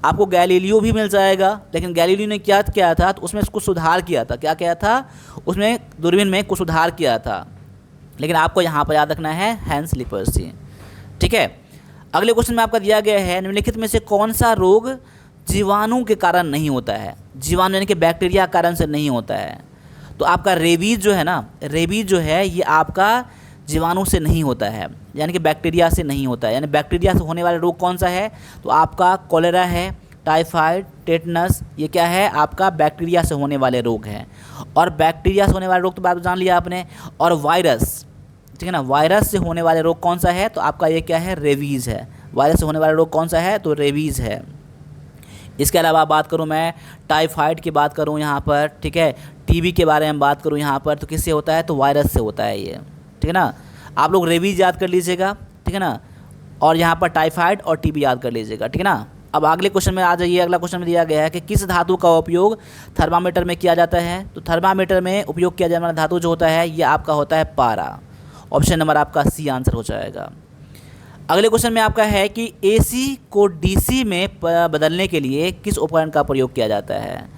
आपको गैलीलियो भी मिल जाएगा, लेकिन गैलीलियो ने क्या किया था, तो उसमें कुछ सुधार किया था। क्या किया था, उसमें दूरबीन में कुछ सुधार किया था, लेकिन आपको यहाँ पर याद रखना है हैंस लिपर्से, ठीक है। अगले क्वेश्चन में आपका दिया गया है निम्नलिखित में से कौन सा रोग जीवाणु के कारण नहीं होता है। जीवाणु यानी कि बैक्टीरिया के कारण से नहीं होता है। तो आपका रेबीज जो है ना, रेबीज जो है ये आपका जीवाणु से नहीं होता है, यानी कि बैक्टीरिया से नहीं होता है। यानी बैक्टीरिया से होने वाला रोग कौन सा है, तो आपका कॉलेरा है, टाइफाइड, टेटनस, ये क्या है आपका बैक्टीरिया से होने वाले रोग हैं। और बैक्टीरिया से होने वाले रोग तो बात जान लिया आपने। और वायरस, ठीक है ना, वायरस से होने वाले रोग कौन सा है, तो आपका ये क्या है, रेबीज़ है। वायरस से होने वाला रोग कौन सा है, तो रेबीज़ है। इसके अलावा बात करूं मैं टाइफाइड की बात करूं यहाँ पर, ठीक है, टीबी के बारे में बात करूं यहाँ पर, तो किससे होता है, तो वायरस से होता है ये, ठीक है ना। आप लोग रेबीज याद कर लीजिएगा, ठीक है ना, और यहाँ पर टाइफाइड और टीबी याद कर लीजिएगा, ठीक है ना। अब अगले क्वेश्चन में आ जाइए। अगला क्वेश्चन में दिया गया है कि किस धातु का उपयोग थर्मामीटर में किया जाता है। तो थर्मामीटर में उपयोग किया जाने वाला धातु जो होता है ये आपका होता है पारा। ऑप्शन नंबर आपका सी आंसर हो जाएगा। अगले क्वेश्चन में आपका है कि AC को DC में बदलने के लिए किस उपकरण का प्रयोग किया जाता है।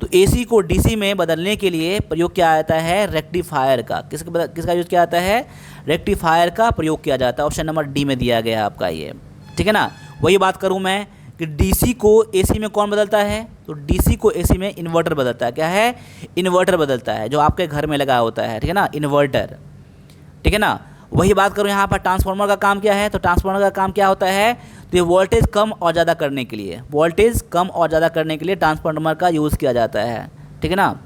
तो AC को DC में बदलने के लिए प्रयोग किया जाता है रेक्टिफायर का। किसका यूज़ किया जाता है, रेक्टिफायर का प्रयोग किया जाता है। ऑप्शन नंबर डी में दिया गया है आपका ये, ठीक है ना। वही बात करूँ मैं कि DC को AC में कौन बदलता है, तो DC को AC में इन्वर्टर बदलता है। क्या है, इन्वर्टर बदलता है, जो आपके घर में लगा होता है, ठीक है ना, इन्वर्टर, ठीक है ना। वही बात करूँ यहाँ पर ट्रांसफार्मर का काम क्या है, तो ट्रांसफार्मर का काम क्या होता है, तो ये वोल्टेज कम और ज़्यादा करने के लिए, वोल्टेज कम और ज़्यादा करने के लिए ट्रांसफार्मर का यूज़ किया जाता है, ठीक है ना।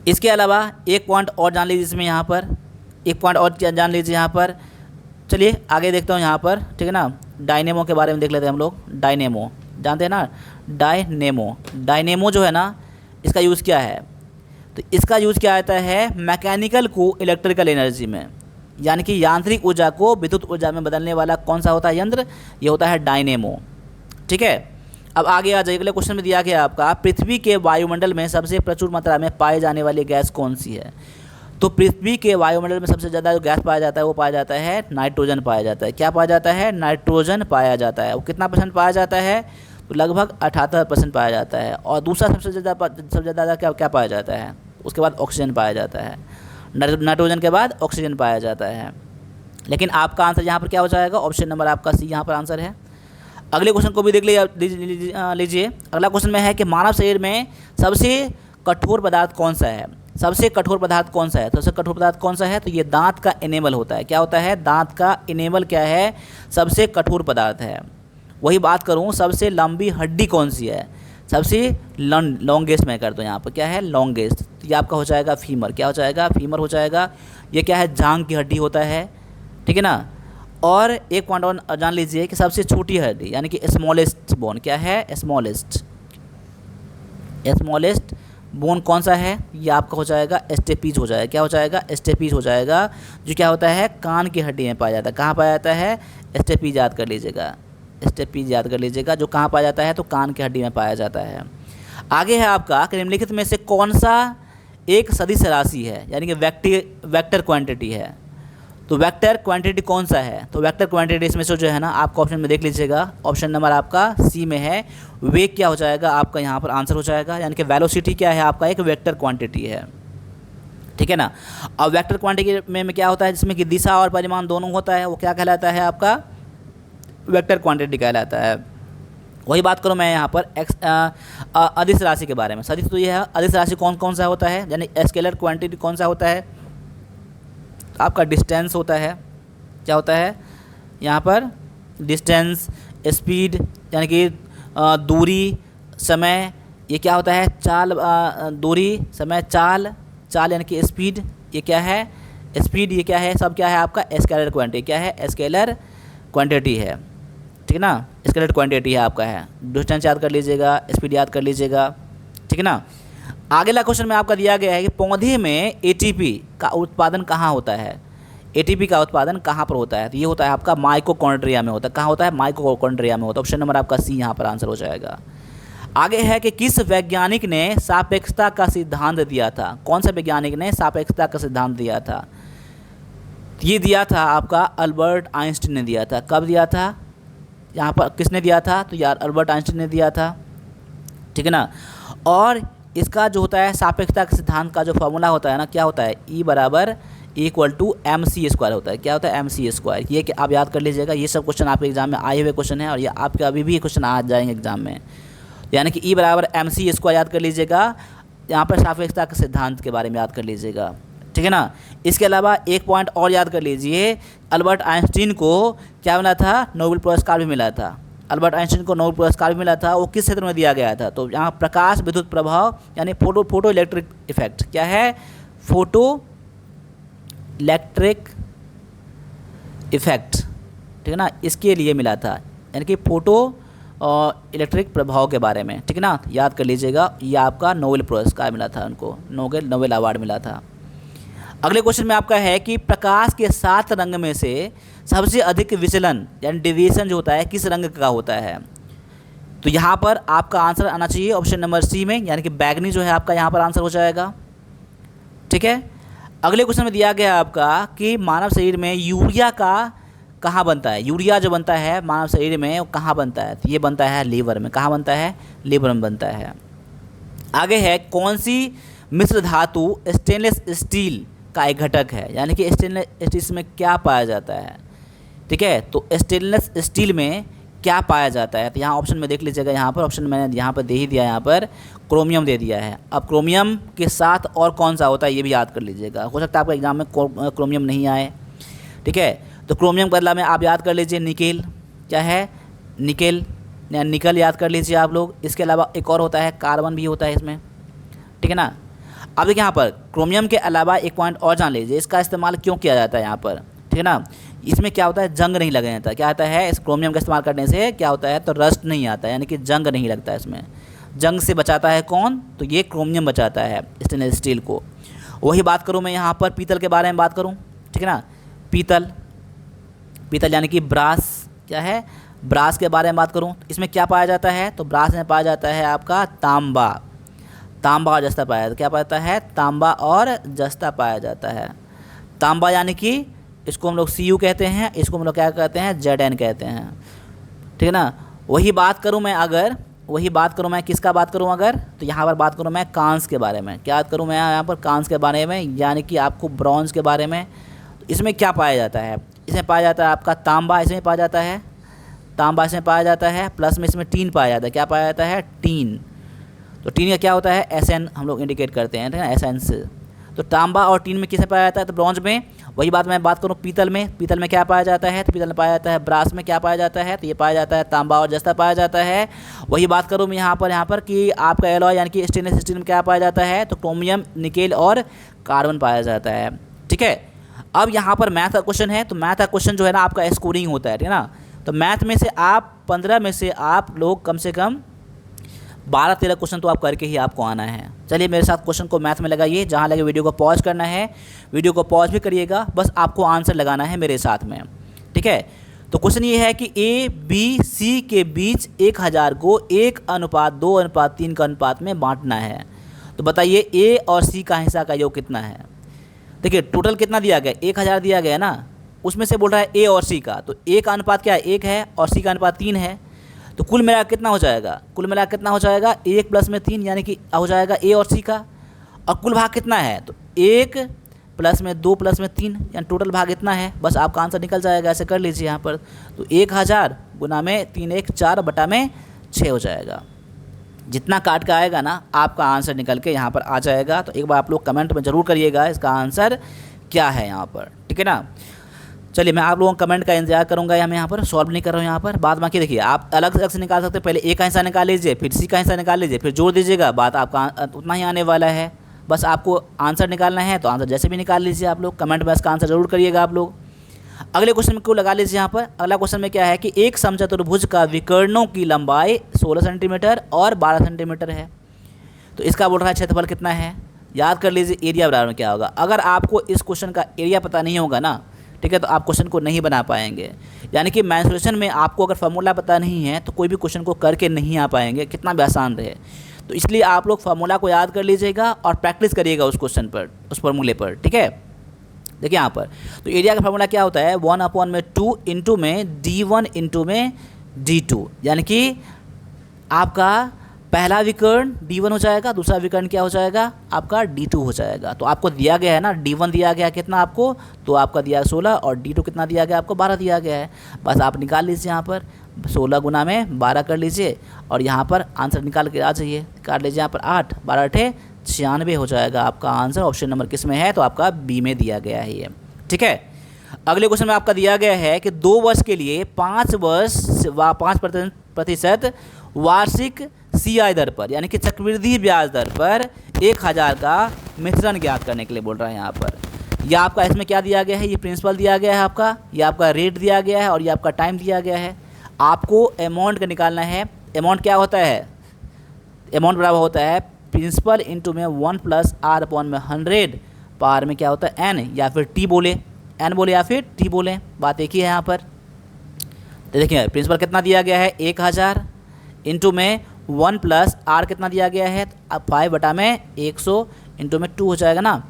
इसके अलावा एक पॉइंट और जान लीजिए इसमें, यहाँ पर एक पॉइंट और जान लीजिए यहाँ पर। चलिए आगे देखता हूँ यहाँ पर, ठीक है ना। डायनेमो के बारे में देख लेते हैं हम लोग। डायनेमो जानते हैं ना, डायनेमो, डायनेमो जो है ना इसका यूज़ क्या है, तो इसका यूज़ किया जाता है मैकेनिकल को इलेक्ट्रिकल एनर्जी में, यानी कि यांत्रिक ऊर्जा को विद्युत ऊर्जा में बदलने वाला कौन सा होता है यंत्र, ये होता है डायनेमो, ठीक है। अब आगे आ जाइए, अगले क्वेश्चन में दिया गया आपका पृथ्वी के वायुमंडल में सबसे प्रचुर मात्रा में पाई जाने वाली गैस कौन सी है। तो पृथ्वी के वायुमंडल में सबसे ज़्यादा जो गैस पाया जाता है वो पाया जाता है नाइट्रोजन पाया जाता है। क्या पाया जाता है? नाइट्रोजन पाया जाता है। वो कितना परसेंट पाया जाता है? तो लगभग 78% पाया जाता है। और दूसरा सबसे ज़्यादा क्या पाया जाता है? उसके बाद ऑक्सीजन पाया जाता है। नाइट्रोजन के बाद ऑक्सीजन पाया जाता है। लेकिन आपका आंसर यहाँ पर क्या हो जाएगा? ऑप्शन नंबर आपका सी यहाँ पर आंसर है। अगले क्वेश्चन को भी देख लीजिए। अगला क्वेश्चन में है कि मानव शरीर में सबसे कठोर पदार्थ कौन सा है? सबसे कठोर पदार्थ कौन सा है? तो सबसे कठोर पदार्थ कौन सा है? तो ये दांत का इनेमल होता है। क्या होता है? दांत का इनेमल क्या है? सबसे कठोर पदार्थ है। वही बात करूँ, सबसे लंबी हड्डी कौन सी है? सबसे लॉन्गेस्ट मैं कर दूँ यहाँ पर, क्या है? लॉन्गेस्ट। तो ये आपका हो जाएगा फीमर। क्या हो जाएगा? फीमर हो जाएगा। ये क्या है? जांघ की हड्डी होता है, ठीक है ना। और एक पॉइंट और जान लीजिए कि सबसे छोटी हड्डी यानी कि स्मॉलेस्ट बोन क्या है? स्मॉलेस्ट बोन कौन सा है? ये आपका हो जाएगा स्टेपीज हो जाएगा। क्या हो जाएगा? स्टेपीज हो जाएगा, जो क्या होता है? कान की हड्डी में पाया जाता है। कहाँ पाया जाता है? स्टेपीज याद कर लीजिएगा। स्टेपीज याद कर लीजिएगा, जो कहाँ पाया जाता है? तो कान की हड्डी में पाया जाता है। आगे है आपका निम्नलिखित में से कौन सा एक सदिश राशि है, यानी कि वेक्टर क्वांटिटी है। तो वेक्टर क्वांटिटी कौन सा है? तो वेक्टर क्वांटिटी इसमें से जो है ना, आपका ऑप्शन में देख लीजिएगा, ऑप्शन नंबर आपका सी में है। वेग क्या हो जाएगा? आपका यहाँ पर आंसर हो जाएगा, यानी कि वेलोसिटी क्या है? आपका एक वेक्टर क्वांटिटी है, ठीक है ना। अब वेक्टर क्वांटिटी में क्या होता है? जिसमें कि दिशा और परिमाण दोनों होता है, वो क्या कहलाता है? आपका वेक्टर क्वांटिटी कहलाता है। वही बात करूँ मैं यहाँ पर अदिश राशि के बारे में। सदिश तो ये है, अदिश राशि कौन सा होता है, यानी स्केलर क्वांटिटी कौन सा होता है? आपका डिस्टेंस होता है। क्या होता है यहाँ पर? डिस्टेंस, स्पीड यानी कि दूरी, समय, ये क्या होता है? चाल, दूरी, समय, चाल यानी कि स्पीड, ये क्या है? स्पीड, ये क्या है? सब क्या है? आपका स्केलर क्वांटिटी। क्या है? स्केलर क्वांटिटी है, ठीक है ना। स्केलर क्वांटिटी है आपका है। डिस्टेंस याद कर लीजिएगा, स्पीड याद कर लीजिएगा, ठीक है ना। अगला क्वेश्चन में आपका दिया गया है कि पौधे में एटीपी का उत्पादन कहाँ होता है? एटीपी का उत्पादन कहाँ पर होता है? तो ये होता है आपका माइटोकॉन्ड्रिया में होता है। कहाँ होता है? माइटोकॉन्ड्रिया में होता है। ऑप्शन नंबर आपका सी यहाँ पर आंसर हो जाएगा। आगे है कि किस वैज्ञानिक ने सापेक्षता का सिद्धांत दिया था? कौन सा वैज्ञानिक ने सापेक्षता का सिद्धांत दिया था? ये दिया था आपका अल्बर्ट आइंस्टीन ने दिया था। कब दिया था? यहाँ पर किसने दिया था? तो यार अल्बर्ट आइंस्टीन ने दिया था, ठीक है ना। और इसका जो होता है सापेक्षता के सिद्धांत का जो फॉर्मूला होता है ना, क्या होता है? E बराबर = mc² होता है। क्या होता है? mc²। ये कि आप याद कर लीजिएगा। ये सब क्वेश्चन आपके एग्जाम में आए हुए क्वेश्चन है, और ये आपके अभी भी क्वेश्चन आ जाएंगे एग्जाम में। यानी कि E बराबर mc² याद कर लीजिएगा। यहाँ पर सापेक्षता के सिद्धांत के बारे में याद कर लीजिएगा, ठीक है ना। इसके अलावा एक पॉइंट और याद कर लीजिए, अल्बर्ट आइंस्टीन को क्या मिला था? नोबेल पुरस्कार भी मिला था। अल्बर्ट आइंस्टीन को नोबेल पुरस्कार भी मिला था। वो किस क्षेत्र में दिया गया था? तो यहाँ प्रकाश विद्युत प्रभाव यानी फोटो इलेक्ट्रिक इफेक्ट। क्या है? फोटो इलेक्ट्रिक इफेक्ट, ठीक है ना, इसके लिए मिला था, यानी कि फोटो इलेक्ट्रिक प्रभाव के बारे में, ठीक है ना। याद कर लीजिएगा, ये आपका नोबेल पुरस्कार मिला था उनको, नोबेल अवार्ड मिला था। अगले क्वेश्चन में आपका है कि प्रकाश के 7 रंग में से सबसे अधिक विचलन यानी डेविएशन जो होता है किस रंग का होता है? तो यहाँ पर आपका आंसर आना चाहिए ऑप्शन नंबर सी में, यानी कि बैगनी जो है आपका यहाँ पर आंसर हो जाएगा, ठीक है। अगले क्वेश्चन में दिया गया आपका कि मानव शरीर में यूरिया का कहाँ बनता है? यूरिया जो बनता है मानव शरीर में वो कहाँ बनता है? तो ये बनता है लीवर में। कहाँ बनता है? लीवर में बनता है। आगे है कौन सी मिश्र धातु स्टेनलेस स्टील का एक घटक है, यानी कि स्टेनलेस स्टील में क्या पाया जाता है, ठीक है। तो स्टेनलेस स्टील में क्या पाया जाता है? तो यहाँ ऑप्शन में देख लीजिएगा, यहाँ पर ऑप्शन मैंने यहाँ पर दे ही दिया, यहाँ पर क्रोमियम दे दिया है। अब क्रोमियम के साथ और कौन सा होता है ये भी याद कर लीजिएगा, हो सकता है आपका एग्जाम में क्रोमियम नहीं आए, ठीक है। तो क्रोमियम बदला में आप याद कर लीजिए निकेल। क्या है? निकेल या निकल याद कर लीजिए आप लोग। इसके अलावा एक और होता है कार्बन भी होता है इसमें, ठीक है ना। अब देखिए यहाँ पर क्रोमियम के अलावा एक पॉइंट और जान लीजिए, इसका इस्तेमाल क्यों किया जाता है यहाँ पर, ठीक है ना। इसमें क्या होता है? जंग नहीं लगने देता। क्या आता है? इस क्रोमियम का इस्तेमाल करने से क्या होता है? तो रस्ट नहीं आता है, यानी कि जंग नहीं लगता है इसमें। जंग से बचाता है कौन? तो ये क्रोमियम बचाता है स्टेनलेस स्टील को। वही बात करूँ मैं यहाँ पर पीतल के बारे में बात करूँ, ठीक है ना। पीतल यानी कि ब्रास, क्या है? ब्रास के बारे में बात करूँ तो इसमें क्या पाया जाता है, तो ब्रास में पाया जाता है आपका तांबा, तांबा और जस्ता पाया जाता है। क्या पाया जाता है, तांबा और जस्ता पाया जाता है। तांबा यानी कि इसको हम लोग Cu कहते हैं, इसको हम लोग क्या कहते हैं, Zn कहते हैं, ठीक है ना। वही बात करूँ मैं किसका बात करूँ अगर, तो यहाँ पर बात करूँ मैं कांस के बारे में। क्या बात करूँ मैं यहाँ पर, कांस के बारे में, यानी कि आपको ब्रॉन्ज के बारे में। तो इसमें क्या पाया जाता है, इसमें पाया जाता है आपका तांबा, इसमें पाया जाता है तांबा, इसमें पाया जाता है, प्लस में इसमें टीन पाया जाता है। क्या पाया जाता है, टीन। तो टीन का क्या होता है, Sn हम लोग इंडिकेट करते हैं, ठीक है ना, Sn से। तो तांबा और टीन में किसमें पाया जाता है, तो ब्रॉन्ज में। वही बात मैं बात करूँ पीतल में क्या पाया जाता है, तो पीतल में पाया जाता है। ब्रास में क्या पाया जाता है, तो ये पाया जाता है तांबा और जस्ता पाया जाता है। वही बात करूँ मैं यहाँ पर कि आपका एलॉय यानी कि स्टेनलेस स्टील में क्या पाया जाता है, तो क्रोमियम, निकेल और कार्बन पाया जाता है, ठीक है। अब यहाँ पर मैथ का क्वेश्चन है, तो मैथ का क्वेश्चन जो है ना आपका स्कोरिंग होता है, ठीक है ना। तो मैथ में से आप 15 में से आप लोग कम से कम 12-13 क्वेश्चन तो आप करके ही आपको आना है। चलिए मेरे साथ क्वेश्चन को मैथ में लगाइए, जहाँ लगे वीडियो को पॉज करना है, वीडियो को पॉज भी करिएगा, बस आपको आंसर लगाना है मेरे साथ में, ठीक है। तो क्वेश्चन ये है कि A, B, C के बीच 1000 को 1:2:3 का अनुपात में बांटना है। तो बताइए A और C का हिस्सा का योग कितना है। देखिए टोटल कितना दिया गया, 1000 दिया गया ना, उसमें से बोल रहा है A और C का, तो A का अनुपात क्या है, 1 है, और C का अनुपात 3 है। तो कुल मिला कितना हो जाएगा, 1 + 3 यानी कि हो जाएगा A और C का। और कुल भाग कितना है, तो 1 + 2 + 3 यानी टोटल भाग इतना है। बस आपका आंसर निकल जाएगा, ऐसे कर लीजिए यहाँ पर। तो 1000 गुना में 3 1 4/6 हो जाएगा। जितना काट का आएगा ना आपका आंसर निकल के यहाँ पर आ जाएगा। तो एक बार आप लोग कमेंट में ज़रूर करिएगा इसका आंसर क्या है यहाँ पर, ठीक है ना। चलिए मैं आप लोगों का कमेंट का इंतजार करूंगा, मैं यहाँ पर सॉल्व नहीं कर रहा हूँ यहाँ पर। बाद बाकी देखिए आप अलग अलग से निकाल सकते हैं, पहले A का हिस्सा निकाल लीजिए, फिर C का हिस्सा निकाल लीजिए, फिर जोड़ दीजिएगा, बात आपका उतना ही आने वाला है। बस आपको आंसर निकालना है, तो आंसर जैसे भी निकाल लीजिए आप लोग, कमेंट में इसका आंसर जरूर करिएगा आप लोग। अगले क्वेश्चन को लगा लीजिए यहाँ पर। अगला क्वेश्चन में क्या है कि एक समचतुर्भुज का विकर्णों की लंबाई 16 सेंटीमीटर और 12 सेंटीमीटर है। तो इसका बोल रहा है क्षेत्रफल कितना है। याद कर लीजिए एरिया बराबर में क्या होगा। अगर आपको इस क्वेश्चन का एरिया पता नहीं होगा ना, ठीक है, तो आप क्वेश्चन को नहीं बना पाएंगे। यानी कि मेंसुरेशन में आपको अगर फार्मूला पता नहीं है तो कोई भी क्वेश्चन को करके नहीं आ पाएंगे, कितना भी आसान रहे। तो इसलिए आप लोग फार्मूला को याद कर लीजिएगा और प्रैक्टिस करिएगा उस क्वेश्चन पर, उस फार्मूले पर, ठीक है। देखिए यहाँ पर तो एरिया का फार्मूला क्या होता है, 1/2 इंटू में d1 इंटू में d2, यानी कि आपका पहला विकर्ण d1 हो जाएगा, दूसरा विकर्ण क्या हो जाएगा आपका d2 हो जाएगा। तो आपको दिया गया है ना, d1 दिया गया कितना आपको, तो आपका दिया 16 और d2 कितना दिया गया आपको 12 दिया गया है। बस आप निकाल लीजिए यहाँ पर 16 गुना में 12 कर लीजिए और यहाँ पर आंसर निकाल के आ जाइए, काट लीजिए यहाँ पर 8 12 8 96 हो जाएगा आपका आंसर। ऑप्शन नंबर किस में है, तो आपका बी में दिया गया है ये, ठीक है। अगले क्वेश्चन में आपका दिया गया है कि 2 वर्ष के लिए 5% वार्षिक CI दर पर, यानी कि चक्रवृद्धि ब्याज दर पर 1000 का मिश्रण ज्ञात करने के लिए बोल रहा है यहाँ पर। यह आपका इसमें क्या दिया गया है, ये प्रिंसिपल दिया गया है आपका, ये आपका रेट दिया गया है और ये आपका टाइम दिया गया है। आपको अमाउंट का निकालना है। अमाउंट क्या होता है, अमाउंट बराबर होता है प्रिंसिपल इंटू में 1 + r/100 पावर में क्या होता है n, या फिर t बोले, n बोले या फिर t बोले, बात एक ही है यहाँ पर। तो देखिए प्रिंसिपल कितना दिया गया है 1000 इंटू में 1 + r कितना दिया गया है, अब 5/100 इंटू में 2 हो जाएगा ना।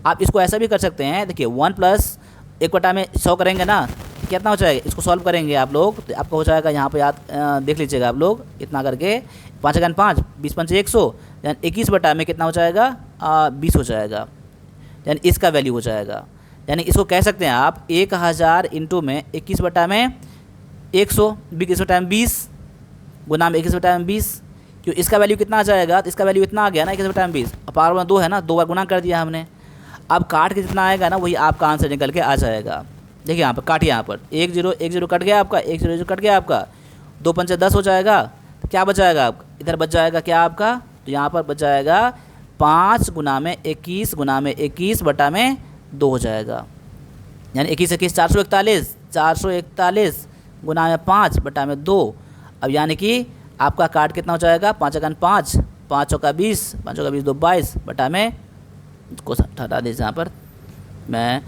आप इसको ऐसा भी कर सकते हैं, देखिए 1 + 1/100 करेंगे ना, कितना हो जाएगा, इसको सॉल्व करेंगे आप लोग तो आपका हो जाएगा यहाँ पे याद देख लीजिएगा आप लोग, इतना करके 5 × 5 20 × 5 100, यानी 21 में कितना हो जाएगा 20 हो जाएगा, यानी इसका वैल्यू हो जाएगा। यानी इसको कह सकते हैं आप 1000 इंटू में 21 में 100 21 20 गुना में 21 20, क्यों इसका वैल्यू कितना आ जाएगा, तो इसका वैल्यू इतना आ गया ना 21 20, पावर में 2 है ना, 2 बार गुना कर दिया हमने। अब काट के जितना आएगा ना वही आपका आंसर निकल के आ जाएगा। देखिए यहाँ पर काटिए, यहाँ पर 1 0 1 0 कट गया आपका, 1 0 0 कट गया आपका, 2 × 5 10 हो जाएगा। तो क्या बच जाएगा आपका, इधर बच जाएगा क्या आपका, तो यहाँ पर बच जाएगा 5 गुना में 21 गुना में 21/2 हो जाएगा, यानी 21 21 441 441 गुना में 5/2। अब यानी कि आपका काट कितना हो जाएगा 5 × 5 5 चौका 20 5 चौका 20 2 22 को हटा दीजिए। यहाँ पर मैं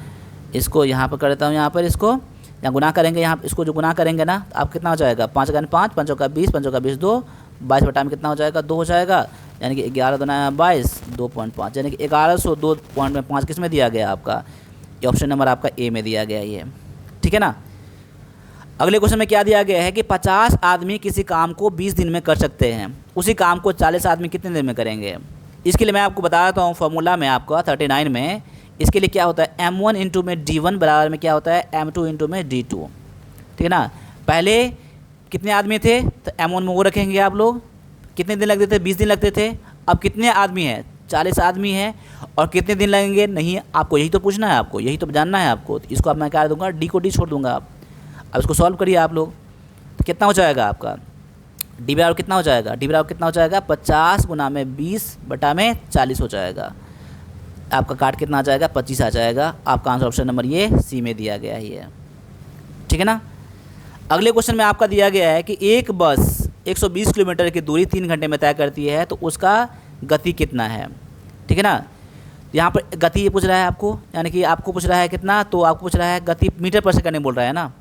इसको यहाँ पर कर देता हूँ, यहाँ पर इसको यहाँ गुना करेंगे, यहाँ इसको जो गुना करेंगे ना, आप कितना हो जाएगा, 5 का 5, 5 का 20, 5 का 20, 2, 22 बटा में कितना हो जाएगा, 2 हो जाएगा, यानी कि 11 दूना 22, 2.5, यानी कि 1100 2.5 किस में दिया गया आपका, ये ऑप्शन नंबर आपका ए में दिया गया ये, ठीक है ना। अगले क्वेश्चन में क्या दिया गया है कि 50 आदमी किसी काम को 20 दिन में कर सकते हैं, उसी काम को 40 आदमी कितने दिन में करेंगे। इसके लिए मैं आपको बता देता हूँ फॉर्मूला में आपका 39 में, इसके लिए क्या होता है, m1 इंटू में d1 बराबर में क्या होता है, m2 इंटू में d2, ठीक है ना। पहले कितने आदमी थे, तो m1 में वो रखेंगे आप लोग, कितने दिन लगते थे, 20 दिन लगते थे। अब कितने आदमी हैं, 40 आदमी हैं, और कितने दिन लगेंगे, नहीं आपको यही तो पूछना है, आपको यही तो जानना है आपको। तो इसको अब मैं क्या दूंगा, डी को डी छोड़ दूंगा आप। अब इसको सॉल्व करिए आप लोग, तो कितना हो जाएगा आपका, डी बराबर कितना हो जाएगा, डी बराबर कितना हो जाएगा, 50 गुना में 20 बटा में 40 हो जाएगा। आपका काट कितना आ जाएगा, 25 आ जाएगा। आपका आंसर ऑप्शन नंबर ये सी में दिया गया है ये, ठीक है ना। अगले क्वेश्चन में आपका दिया गया है कि एक बस 120 किलोमीटर की दूरी 3 घंटे में तय करती है, तो उसका गति कितना है, ठीक है ना। यहाँ पर गति ये पूछ रहा है आपको, यानी कि आपको पूछ रहा है कितना, तो आपको पूछ रहा है गति मीटर पर सेकंड में बोल रहा है ना।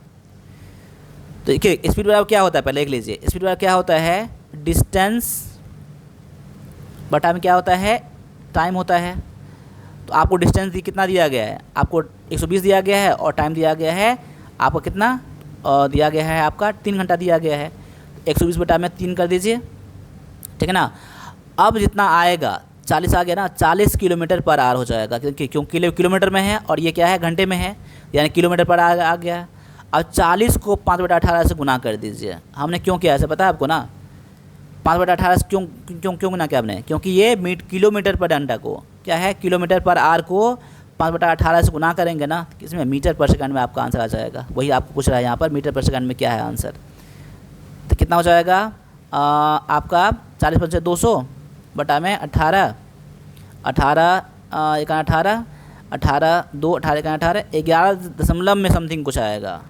तो देखिए स्पीड बराबर क्या होता है, पहले देख लीजिए, स्पीड बराबर क्या होता है, डिस्टेंस बटा में क्या होता है, टाइम होता है। तो आपको डिस्टेंस कितना दिया गया है, आपको 120 दिया गया है, और टाइम दिया गया है आपको कितना दिया गया है, आपका 3 घंटा दिया गया है। 120 बटा में 3 कर दीजिए, ठीक है ना। अब जितना आएगा 40 आ गया ना, 40 किलोमीटर पर आवर हो जाएगा, क्योंकि किलोमीटर में है और ये क्या है, घंटे में है, यानी किलोमीटर पर आ गया। अब 40 को 5/18 से गुना कर दीजिए। हमने क्यों किया ऐसे पता है आपको ना, 5/18 से क्यों गुना किया आपने, क्योंकि ये किलोमीटर पर घंटा को क्या है, किलोमीटर पर आवर को 5/18 से गुना करेंगे ना, इसमें मीटर पर सेकंड में आपका आंसर आ जाएगा। वही आपको पूछ रहा है यहाँ पर, मीटर पर सेकंड में क्या है आंसर। तो कितना हो जाएगा आपका 40 × 200 बटा में 18, 18 1 18, 18 2 18 1 18, 11 दशमलव में समथिंग कुछ आएगा।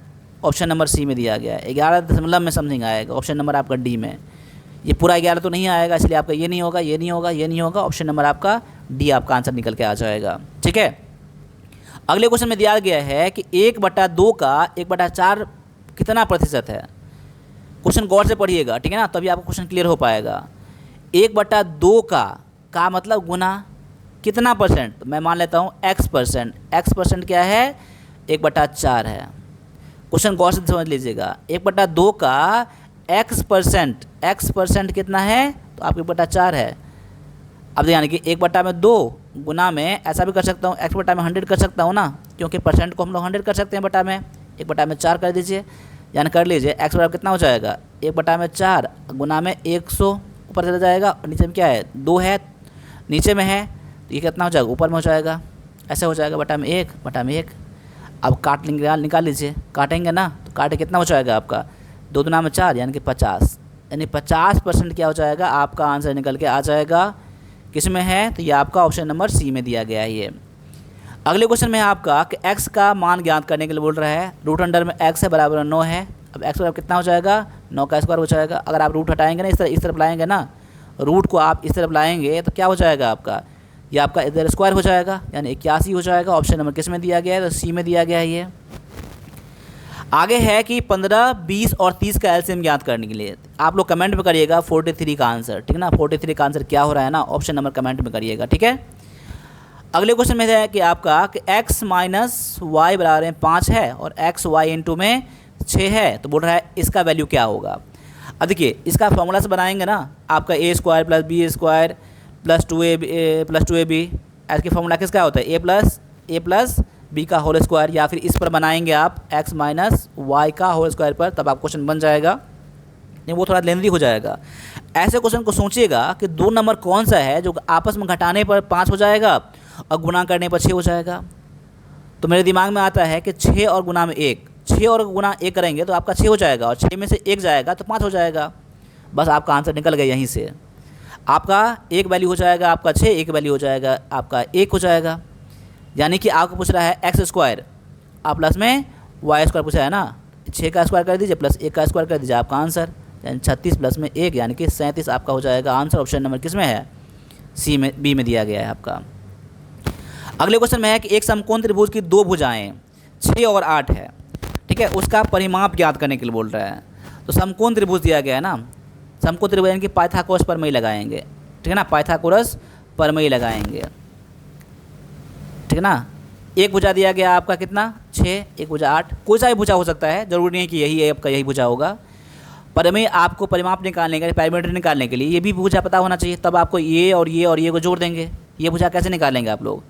ऑप्शन नंबर सी में दिया गया है, 11 दशमलव में समथिंग आएगा। ऑप्शन नंबर आपका डी में, ये पूरा 11 तो नहीं आएगा, इसलिए आपका ये नहीं होगा, ये नहीं होगा, ये नहीं होगा। ऑप्शन नंबर आपका डी आपका आंसर निकल के आ जाएगा, ठीक है। अगले क्वेश्चन में दिया गया है कि 1/2 का 1/4 कितना प्रतिशत है। क्वेश्चन गौर से पढ़िएगा, ठीक है ना, तभी आपको क्वेश्चन क्लियर हो पाएगा। 1/2 का मतलब गुना कितना परसेंट, तो मैं मान लेता हूँ x%। x% क्या है, 1/4 है। क्वेश्चन गौर से समझ लीजिएगा, 1/2 का x% कितना है, तो आपके 1/4 है। अब यानी कि 1/2 गुना में ऐसा भी कर सकता हूँ, x/100 कर सकता हूँ ना, क्योंकि परसेंट को हम लोग 100 कर सकते हैं बटा में, 1/4 कर दीजिए, यानी कर लीजिए x बराबर कितना हो जाएगा, 1/4 गुना में 100 ऊपर चला जाएगा, और नीचे में क्या है, 2 है, नीचे में है, तो ये कितना हो जाएगा, ऊपर में हो जाएगा, ऐसे हो जाएगा बटा में 1। अब काट निकाल लीजिए, काटेंगे ना, तो काटे कितना हो जाएगा आपका, 2 दूना में 4, यानी कि 50, यानी 50% क्या हो जाएगा, आपका आंसर निकल के आ जाएगा। किस में है, तो ये आपका ऑप्शन नंबर सी में दिया गया है ये। अगले क्वेश्चन में है आपका कि x का मान ज्ञात करने के लिए बोल रहा है, रूट अंडर में x है बराबर 9 है। अब x बराबर कितना हो जाएगा, 9 का स्क्वायर हो जाएगा। अगर आप रूट हटाएंगे ना, इस तरफ लाएंगे ना, रूट को आप इस तरफ लाएंगे, तो क्या हो जाएगा आपका, ये आपका इधर स्क्वायर हो जाएगा, यानी 81 हो जाएगा। ऑप्शन नंबर किस में दिया गया है, तो सी में दिया गया है ये। आगे है कि 15, 20 और 30 का एलसीएम ज्ञात करने के लिए आप लोग कमेंट में करिएगा 43 का आंसर, ठीक है ना। 43 का आंसर क्या हो रहा है ना, ऑप्शन नंबर कमेंट में करिएगा, ठीक है। अगले क्वेश्चन में है कि आपका कि x - y बराबर 5 है और x y इंटू में 6 है, तो बोल रहा है इसका वैल्यू क्या होगा। अब देखिए इसका फॉर्मूला से बनाएंगे ना, आपका a² + b² + 2ab ऐसे फॉर्मूला किसका होता है, a + b का होल स्क्वायर, या फिर इस पर बनाएंगे आप x - y का होल स्क्वायर पर, तब आप क्वेश्चन बन जाएगा। नहीं वो थोड़ा लेंदी हो जाएगा। ऐसे क्वेश्चन को सोचिएगा कि 2 नंबर कौन सा है जो आपस में घटाने पर 5 हो जाएगा और गुना करने पर 6 हो जाएगा। तो मेरे दिमाग में आता है कि 6 और गुना में 1, 6 और गुना 1 करेंगे तो आपका 6 हो जाएगा, और 6 में से 1 जाएगा तो 5 हो जाएगा। बस आपका आंसर निकल गया यहीं से। आपका एक वैल्यू हो जाएगा आपका 6, एक वैल्यू हो जाएगा आपका 1 हो जाएगा। यानी कि आपको पूछ रहा है x² आप प्लस में y² पूछा है ना, 6 का स्क्वायर कर दीजिए प्लस 1 का स्क्वायर कर दीजिए, आपका आंसर यानी 36 प्लस में 1 यानी कि 37 आपका हो जाएगा आंसर। ऑप्शन नंबर किस में है, सी में, बी में दिया गया है आपका। अगले क्वेश्चन में है कि एक समकोण त्रिभुज की 2 भुजाएं 6 और 8 है, ठीक ठीक है, उसका परिमाप ज्ञात करने के लिए बोल रहा है। तो समकोण त्रिभुज दिया गया है ना, समकोण त्रिभुज यानी कि पाइथागोरस प्रमेय लगाएंगे, ठीक है ना, पाइथागोरस प्रमेय लगाएंगे, ठीक है ना। एक भुजा दिया गया आपका कितना 6, एक भुजा 8, कोई सा भी भुजा हो सकता है, जरूरी नहीं है कि यही है आपका यही भुजा होगा। प्रमेय आपको परिमाप निकालने के लिए, पैरामीटर निकालने के लिए ये भी भुजा पता होना चाहिए, तब आपको ये और ये को जोड़ देंगे। ये भुजा कैसे निकालेंगे आप लोग,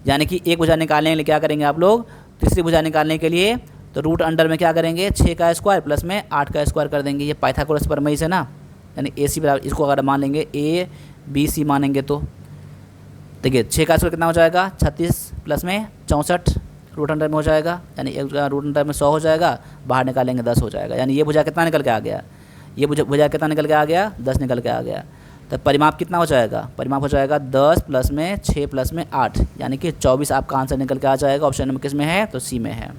यानी कि एक भुजा निकालने के लिए क्या करेंगे आप लोग, तीसरी भुजा निकालने के लिए तो रूट अंडर में क्या करेंगे 6 का स्क्वायर प्लस में 8 का स्क्वायर कर देंगे। ये पाइथागोरस प्रमेय से ना, यानी ए सी बराबर, इसको अगर मान लेंगे ए बी सी मानेंगे तो देखिए 6 का स्क्वायर कितना हो जाएगा 36 प्लस में 64 रूट अंडर में हो जाएगा, यानी एक रूट अंडर में 100 हो जाएगा, बाहर निकालेंगे 10 हो जाएगा। यानी ये भुजा कितना निकल के आ गया, ये भुजा कितना निकल के आ गया 10 निकल के आ गया। तो परिमाप कितना हो जाएगा, परिमाप हो जाएगा 10 प्लस में 6 प्लस में 8, यानी कि 24 आपका आंसर निकल के आ जाएगा। ऑप्शन नंबर किस में है, तो सी में है।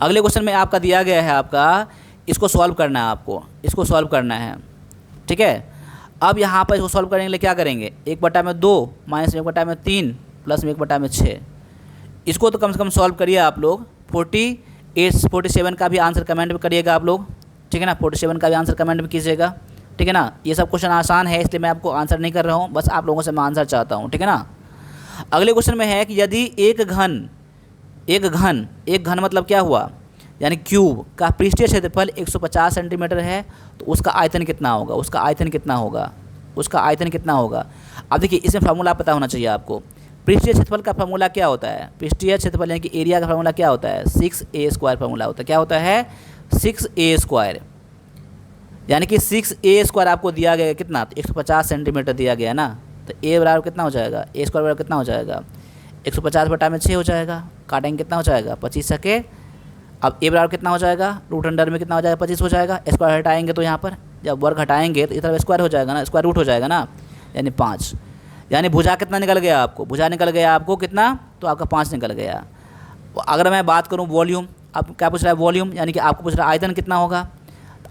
अगले क्वेश्चन में आपका दिया गया है आपका, इसको सॉल्व करना है आपको, इसको सॉल्व करना है, ठीक है। अब यहाँ पर इसको सॉल्व करने के लिए क्या करेंगे, 1/2 माइनस 1/3 प्लस में 1/6, इसको तो कम से कम सॉल्व करिए आप लोग। 47 का भी आंसर कमेंट में करिएगा आप लोग, ठीक है ना, 47 का भी आंसर कमेंट में कीजिएगा, ठीक है ना। ये सब क्वेश्चन आसान है इसलिए मैं आपको आंसर नहीं कर रहा हूँ, बस आप लोगों से मैं आंसर चाहता हूँ, ठीक है ना। अगले क्वेश्चन में है कि यदि एक घन मतलब क्या हुआ, यानी क्यूब का पृष्ठीय क्षेत्रफल 150 सेंटीमीटर है, तो उसका आयतन कितना होगा, उसका आयतन कितना होगा, उसका आयतन कितना होगा। अब देखिए इसमें फार्मूला पता होना चाहिए आपको। पृष्ठीय क्षेत्रफल का फार्मूला क्या होता है, पृष्ठीय क्षेत्रफल यानी कि एरिया का फार्मूला क्या होता है 6a² फार्मूला होता है। क्या होता है 6a², यानी कि 6a² आपको दिया गया कितना, तो 150 सेंटीमीटर दिया गया ना, तो a बराबर कितना हो जाएगा, a² बराबर कितना हो जाएगा 150/6 हो जाएगा, काटेंगे कितना हो जाएगा 25 सके। अब a बराबर कितना हो जाएगा, रूट अंडर में कितना हो जाएगा 25 हो जाएगा, स्क्वायर हटाएंगे तो यहाँ पर जब वर्ग हटाएंगे तो इधर स्क्वायर हो जाएगा ना, स्क्वायर रूट हो जाएगा ना, यानी 5। यानी भुजा कितना निकल गया आपको, भुजा निकल गया आपको कितना, तो आपका 5 निकल गया। अगर मैं बात करूँ वॉल्यूम, अब क्या पूछ रहा है वॉल्यूम, यानी कि आपको पूछ रहा है आयतन कितना होगा।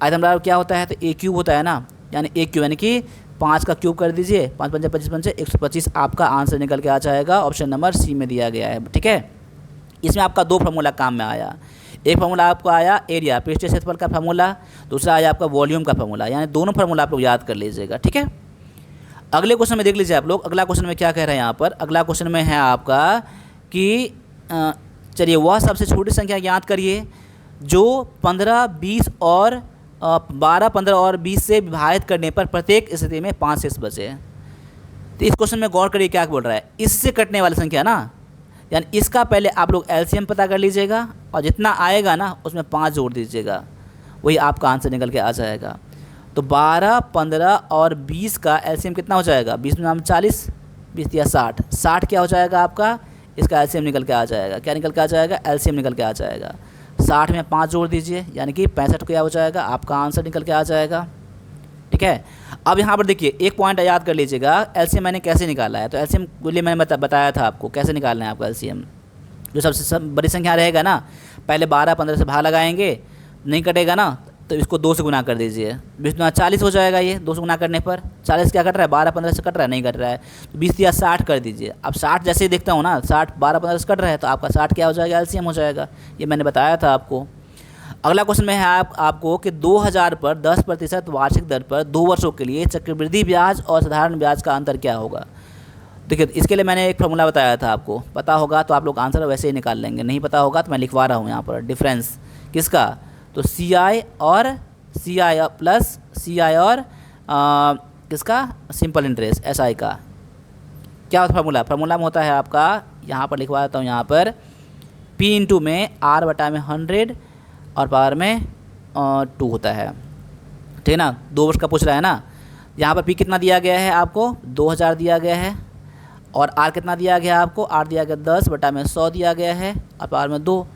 आयतन बराबर क्या होता है, तो a क्यूब होता है ना, यानी a क्यूब यानी कि 5 का क्यूब कर दीजिए, 5 × 5 = 25 125 आपका आंसर निकल के आ जाएगा। ऑप्शन नंबर सी में दिया गया है, ठीक है। इसमें आपका 2 फार्मूला काम में आया, एक फार्मूला आपको आया एरिया पृष्ठीय क्षेत्रफल का फार्मूला, दूसरा आया आपका वॉल्यूम का फार्मूला, यानी दोनों फार्मूला आप लोग याद कर लीजिएगा, ठीक है। अगले क्वेश्चन में देख लीजिए आप लोग, अगला क्वेश्चन में क्या कह रहे हैं यहाँ पर। अगला क्वेश्चन में है आपका कि चलिए वह सबसे छोटी संख्या याद करिए जो 15, 20 और 12, 15 और 20 से विभाजित करने पर प्रत्येक स्थिति में 5 शेष बचे। तो इस क्वेश्चन में गौर करिए क्या बोल रहा है, इससे कटने वाली संख्या ना, यानी इसका पहले आप लोग एलसीएम पता कर लीजिएगा और जितना आएगा ना उसमें 5 जोड़ दीजिएगा, वही आपका आंसर निकल के आ जाएगा। तो 12, 15 और 20 का एलसीएम कितना हो जाएगा, 20 में 40, 20 या 60, 60 क्या हो जाएगा आपका, इसका एलसीएम निकल के आ जाएगा। क्या निकल के आ जाएगा, एलसीएम निकल के आ जाएगा। 60 में 5 जोड़ दीजिए, यानी कि 65 क्या हो जाएगा, आपका आंसर निकल के आ जाएगा, ठीक है। अब यहाँ पर देखिए एक पॉइंट याद कर लीजिएगा, एलसीएम मैंने कैसे निकाला है। तो एलसीएम के लिए मैंने बताया था आपको कैसे निकालना है आपका एलसीएम। जो सबसे बड़ी संख्या रहेगा ना, पहले 12, 15 से भाग लगाएंगे, नहीं कटेगा ना तो इसको 2 से गुना कर दीजिए, 20 × 40 हो जाएगा। ये 2 से गुना करने पर 40 क्या कट रहा है, 12, 15 से कट रहा है, नहीं कट रहा है, तो 20 या 60 कर दीजिए। अब 60 जैसे ही देखता हूँ ना, 60 12, 15 से कट रहा है, तो आपका 60 क्या हो जाएगा, एलसीएम हो जाएगा। ये मैंने बताया था आपको। अगला क्वेश्चन में है आपको कि 2000 पर 10% वार्षिक दर पर 2 वर्षों के लिए चक्रवृद्धि ब्याज और साधारण ब्याज का अंतर क्या होगा। देखिए इसके लिए मैंने एक फार्मूला बताया था आपको, पता होगा तो आप लोग आंसर वैसे ही निकाल लेंगे, नहीं पता होगा तो मैं लिखवा रहा हूँ यहाँ पर डिफरेंस किसका, तो CI प्लस CI और किसका, सिंपल इंटरेस्ट SI का। क्या होता है फार्मूला में होता है आपका, यहाँ पर लिखवा देता हूँ, यहाँ पर P × में R/100 और पावर में 2 होता है, ठीक है ना। 2 वर्ष का पूछ रहा है ना, यहाँ पर P कितना दिया गया है आपको 2000 दिया गया है, और R कितना दिया गया है आपको, R दिया गया 10/100 दिया गया है और पावर में 2।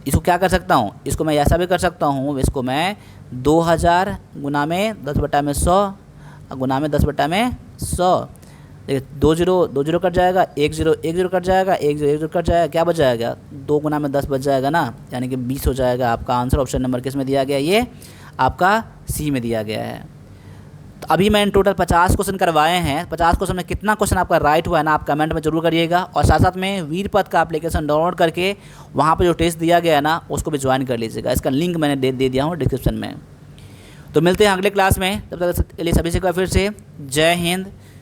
इसको क्या कर सकता हूँ, इसको मैं ऐसा भी कर सकता हूँ, इसको मैं 2000 गुना में 10/100 गुना में 10/100, देखिए 2 0 कट जाएगा, 1 0 कट जाएगा, 1 0 कट जाएगा, क्या बच जाएगा, 2 गुना में 10 बच जाएगा ना, यानी कि 20 हो जाएगा आपका आंसर। ऑप्शन नंबर किस में दिया गया, ये आपका सी में दिया गया है। तो अभी मैंने टोटल 50 क्वेश्चन करवाए हैं। 50 क्वेश्चन में कितना क्वेश्चन आपका राइट हुआ है ना, आप कमेंट में जरूर करिएगा। और साथ साथ में वीरपद का एप्लीकेशन डाउनलोड करके वहाँ पर जो टेस्ट दिया गया है ना, उसको भी ज्वाइन कर लीजिएगा। इसका लिंक मैंने दे दिया हूँ डिस्क्रिप्शन में। तो मिलते हैं अगले क्लास में, तब तक के लिए सभी से फिर से जय हिंद,